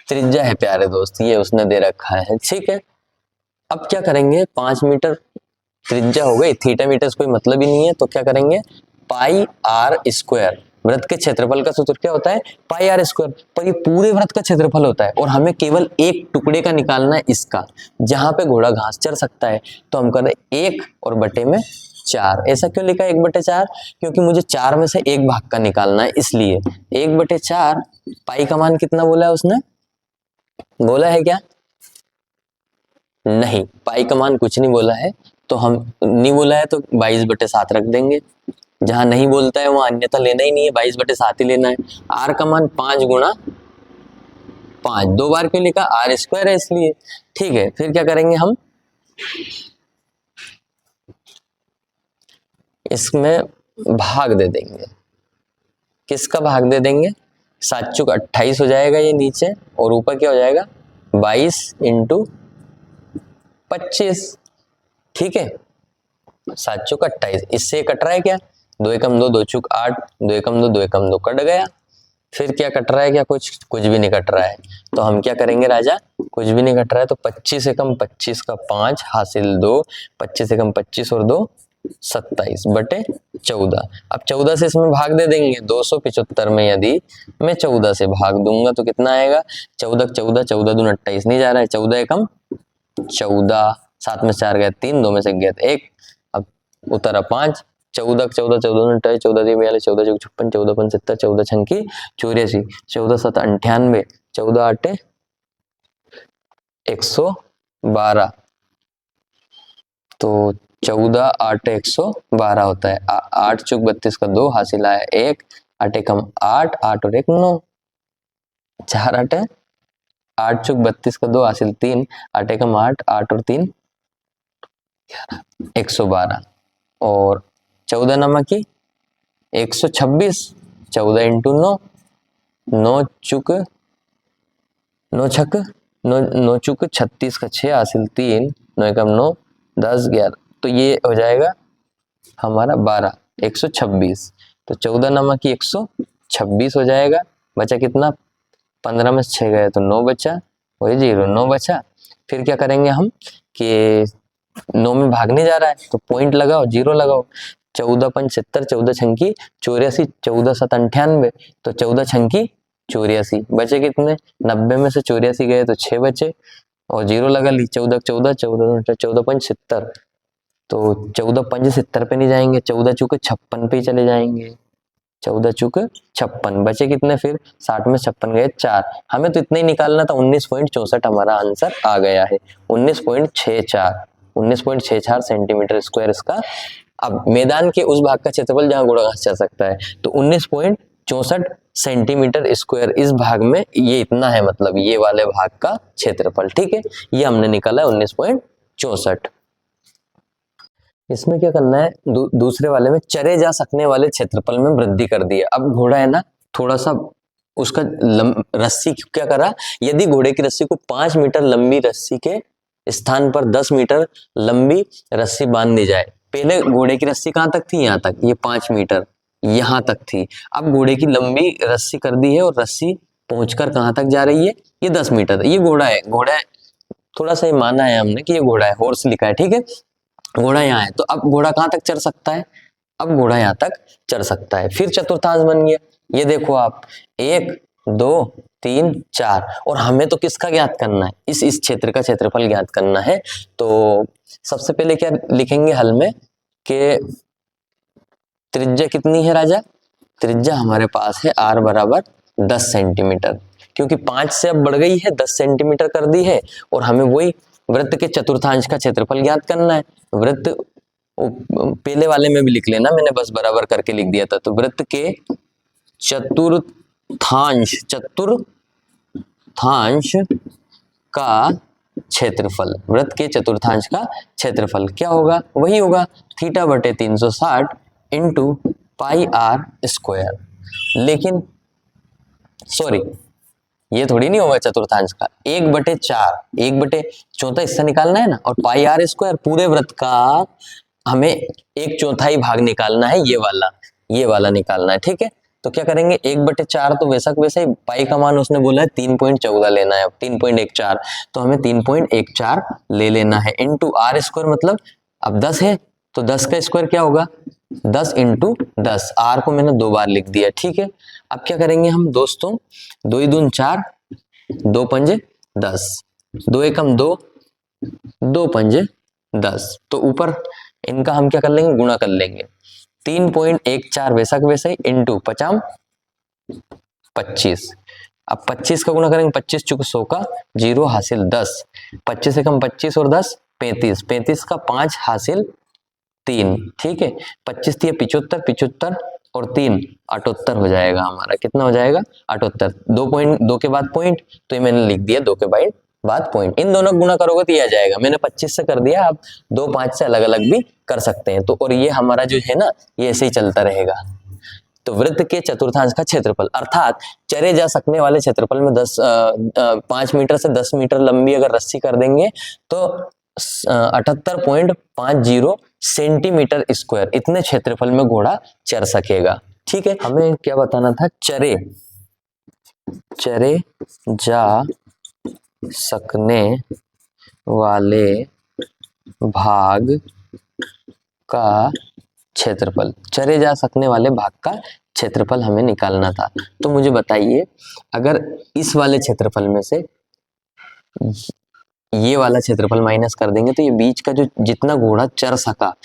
त्रिज्या है प्यारे दोस्त, ये उसने दे रखा है, ठीक है। अब क्या करेंगे, 5 मीटर त्रिज्या हो गई, थीटा मीटर से कोई मतलब ही नहीं है, तो क्या करेंगे, पाई आर स्क्वायर, वृत्त के क्षेत्रफल का सूत्र क्या होता है, पाई आर स्क्वायर, पर ये पूरे वृत्त का क्षेत्रफल होता है और हमें केवल एक टुकड़े का निकालना है, इसका, जहां पे घोड़ा घास चर सकता है। तो हम कर रहे 1 और बटे में 4। ऐसा क्यों लिखा है 1/4, क्योंकि मुझे 4 में से 1 भाग का निकालना है, इसलिए 1/4। पाई का मान कितना बोला है उसने, बोला है क्या, नहीं, पाई का मान कुछ नहीं बोला है, तो हम नहीं बोला है तो 22/7 रख देंगे। जहां नहीं बोलता है वहां अन्यथा लेना ही नहीं है, 22/7 ही लेना है। आर का मान 5 गुणा 5, 2 बार क्यों लिखा, आर स्क्वायर है इसलिए, ठीक है। फिर क्या करेंगे हम, इसमें भाग दे देंगे, किसका भाग दे देंगे, 7 चौक 28 हो जाएगा ये नीचे, और ऊपर क्या हो जाएगा 22 × 25, ठीक है, 7 चौक 28, इससे कट रहा है क्या, 2 एकम 2, 2 चौक 8, 2 एकम 2, 2 एकम 2 कट गया। फिर क्या कट रहा है क्या, कुछ भी नहीं कट रहा है, तो हम क्या करेंगे राजा, कुछ भी नहीं कट रहा है, तो 25 एकम 25 का 5 हासिल 2, 25 एकम 25 और 2 27/14। अब 14 से इसमें भाग दे देंगे, 275 में यदि मैं 14 से भाग दूंगा तो कितना आएगा, 14 14, 14 दूनी 28 नहीं जा रहा है, 14 एकम 14, 7 में 4 गया 3, 2 में से गया 1, अब उतरा 5, 14 14, 14 28, 14 3 42, 14 चौक 56, 14 5 70, 14 छंकी 84, 14 7 98, 14 8 112, तो 14 8 112 होता है। 8 चौक 32 का 2 हासिल आया 1, 8 एकम 8, 8 और 1 9, 4 8 8 चौक 32 का 2 हासिल 3, 8 एकम 8, 8 और 3 112, और 14 नमक की 126, 14 × 9, 9 चुक 9 छक 9 चुक 36 का 6 हासिल 3, 9 एकम 9, 10 11, तो ये हो जाएगा हमारा 12, 126, तो 14 नमक की 126, 26 हो जाएगा। बचा कितना, 15 में 6 गए तो 9 बचा, वही 0, 9 बचा। फिर क्या करेंगे हम कि 9 में भागने जा रहा है तो पॉइंट लगाओ, 0 लगाओ। 14 पंच 70, 14 छंकी 84, 14 सत 98, तो 14 छंकी 84। बचे कितने, 90 में से 84 गए तो 6 बचे और 0 लगा ली। 14 14 14 14 पंच 70, तो 14 पंच 70 पे नहीं जाएंगे, 14 चूके 56 पे ही चले जाएंगे। 14 चूक 56, बचे कितने फिर, 60 में 56 गए 4। हमें तो इतना ही निकालना था, 19.64 हमारा आंसर आ गया है। 19.64 सेंटीमीटर स्क्वायर इसका। अब मैदान के उस भाग का क्षेत्रफल जहां घोड़ा घास चल सकता है, तो 19.64 सेंटीमीटर स्क्वायर इस भाग में, ये इतना है, मतलब ये वाले भाग का क्षेत्रफल। ठीक है, ये हमने निकाला है 19.64। इसमें क्या करना है, दूसरे वाले में चरे जा सकने वाले क्षेत्रफल में वृद्धि कर दी है। अब घोड़ा है ना, थोड़ा सा उसका रस्सी क्या करा, यदि घोड़े की रस्सी को 5 मीटर लंबी रस्सी के स्थान पर 10 मीटर लंबी रस्सी बांध दी जाए। पहले घोड़े की रस्सी कहाँ तक थी, यहाँ तक, ये 5 मीटर यहाँ तक थी। अब घोड़े की लंबी रस्सी कर दी है और रस्सी पहुंचकर कहाँ तक जा रही है, ये 10 मीटर। ये घोड़ा है, घोड़ा थोड़ा सा माना है हमने कि ये घोड़ा है, हॉर्स लिखा है। ठीक है, घोड़ा यहाँ है, तो अब घोड़ा कहाँ तक चढ़ सकता है, अब घोड़ा यहाँ तक चढ़ सकता है। फिर चतुर्थांश बन गया, ये देखो आप, 1 2 3 4, और हमें तो किसका ज्ञात करना है, इस क्षेत्र का क्षेत्रफल ज्ञात करना है। तो सबसे पहले क्या लिखेंगे हल में कि त्रिज्या कितनी है राजा, त्रिज्या हमारे पास है r बराबर 10 सेंटीमीटर, क्योंकि 5 से अब बढ़ गई है, 10 सेंटीमीटर कर दी है, और हमें वही वृत्त के चतुर्थांश का क्षेत्रफल ज्ञात करना है। वृत्त पहले वाले में भी लिख लेना, मैंने बस बराबर करके लिख दिया था। तो वृत्त के चतुर्थांश का क्षेत्रफल, वृत्त के चतुर्थांश का क्षेत्रफल क्या होगा, वही होगा थीटा बटे 360 इंटू पाई आर स्क्वायर। लेकिन सॉरी, ये थोड़ी नहीं होगा चतुर्थांश का, 1/4, 1/4 हिस्सा निकालना है ना, और पाई आर स्क्वायर पूरे वृत्त का हमें 1/4 भाग निकालना है, ये वाला निकालना है। ठीक है, तो क्या करेंगे, 1/4 तो वैसा वैसे ही, पाई का मान उसने बोला है 3.14 लेना है, अब 3.14, तो हमें 3.14 ले लेना है, इंटू आर स्क्वायर मतलब अब 10 है, तो 10 का स्क्वायर क्या होगा, 10 इंटू 10, आर को मैंने 2 बार लिख दिया। ठीक है, अब क्या करेंगे हम दोस्तों, 2 दूनी 4, 2 पंजे 10, 2 एकम 2, 2 पंजे 10, तो ऊपर इनका हम क्या कर लेंगे, गुणा कर लेंगे। 3.14 वैसा का वैसा ही, इंटू 50 25। अब 25 का गुणा करेंगे, 25 चुके 100 का 0 हासिल 10, 25 एकम 25 और 10 35, 35 का 5 हासिल 3। ठीक है, 25 थी 75, 75 और 3 78 हो जाएगा हमारा, कितना हो जाएगा 78। 2 के बाद पॉइंट, तो ये मैंने लिख दिया 2 के बाद पॉइंट, इन दोनों गुणा करोगे तो ये आ जाएगा। मैंने 25 से कर दिया, आप 2 5 से अलग अलग भी कर सकते हैं। तो और ये हमारा जो है ना, ये ऐसे ही चलता रहेगा। तो वृत्त के चतुर्थांश का क्षेत्रफल अर्थात चरे जा सकने वाले क्षेत्रफल में 5 मीटर से 10 मीटर लंबी अगर रस्सी कर देंगे तो 78.50 सेंटीमीटर स्क्वायर इतने क्षेत्रफल में घोड़ा चर सकेगा। ठीक है, हमें क्या बताना था, चरे जा सकने वाले भाग का क्षेत्रफल, चरे जा सकने वाले भाग का क्षेत्रफल हमें निकालना था। तो मुझे बताइए, अगर इस वाले क्षेत्रफल में से ये वाला क्षेत्रफल माइनस कर देंगे तो ये बीच का जो जितना घोड़ा चर सका,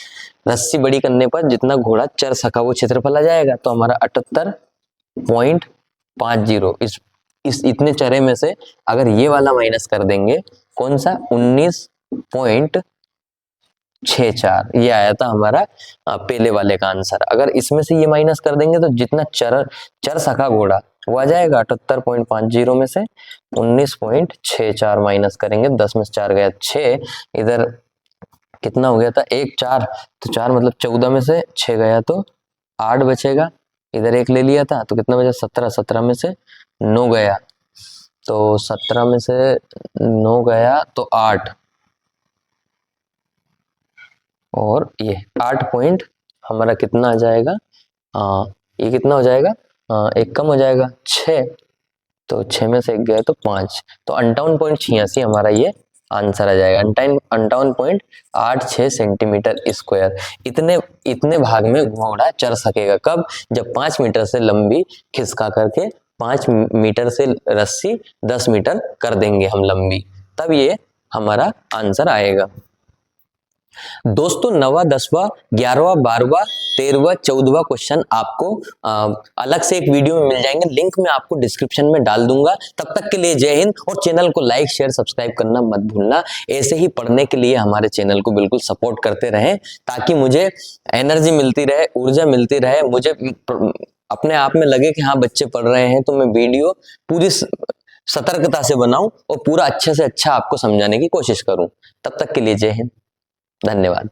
रस्सी बड़ी करने पर जितना घोड़ा चर सका वो क्षेत्रफल आ जाएगा। तो हमारा 78.50 इस इतने चरे में से अगर ये वाला माइनस कर देंगे, कौन सा, 19.64, ये आया था हमारा पहले वाले का आंसर। अगर इसमें से ये माइनस कर देंगे तो जितना चर सका घोड़ा वो आ जाएगा 78.50 में से 19.64 माइनस करेंगे, 10 में से 4 गया 6, इधर कितना हो गया था 1 4, तो 4 मतलब 14 में से 6 गया तो 8 बचेगा, इधर 1 ले लिया था तो कितना बचा 17, 17 में से 9 गया, तो 17 में से 9 गया तो 8, और ये 8 पॉइंट हमारा कितना आ जाएगा, ये कितना हो जाएगा एक कम हो जाएगा 6, तो 6 में से एक गया तो 5, तो 58.86 हमारा ये आंसर आ जाएगा। 58.86 सेंटीमीटर स्क्वायर। इतने इतने भाग में घोड़ा चढ़ सकेगा, कब? जब 5 मीटर से लंबी खिसका करके 5 मीटर से रस्सी 10 मीटर कर देंगे हम लंबी, तब ये हमारा आंसर आएगा। दोस्तों 9वां 10वां 11वां 12वां 13वां 14वां क्वेश्चन आपको अलग से एक वीडियो में मिल जाएंगे, लिंक मैं आपको डिस्क्रिप्शन में डाल दूंगा। तब तक के लिए जय हिंद, और चैनल को लाइक शेयर सब्सक्राइब करना मत भूलना। ऐसे ही पढ़ने के लिए हमारे चैनल को बिल्कुल सपोर्ट करते रहें, ताकि मुझे एनर्जी मिलती रहे, ऊर्जा मिलती रहे, मुझे अपने आप में लगे कि हाँ बच्चे पढ़ रहे हैं, तो मैं वीडियो पूरी सतर्कता से बनाऊं और पूरा अच्छे से अच्छा आपको समझाने की कोशिश करूं। तब तक के लिए जय हिंद, धन्यवाद।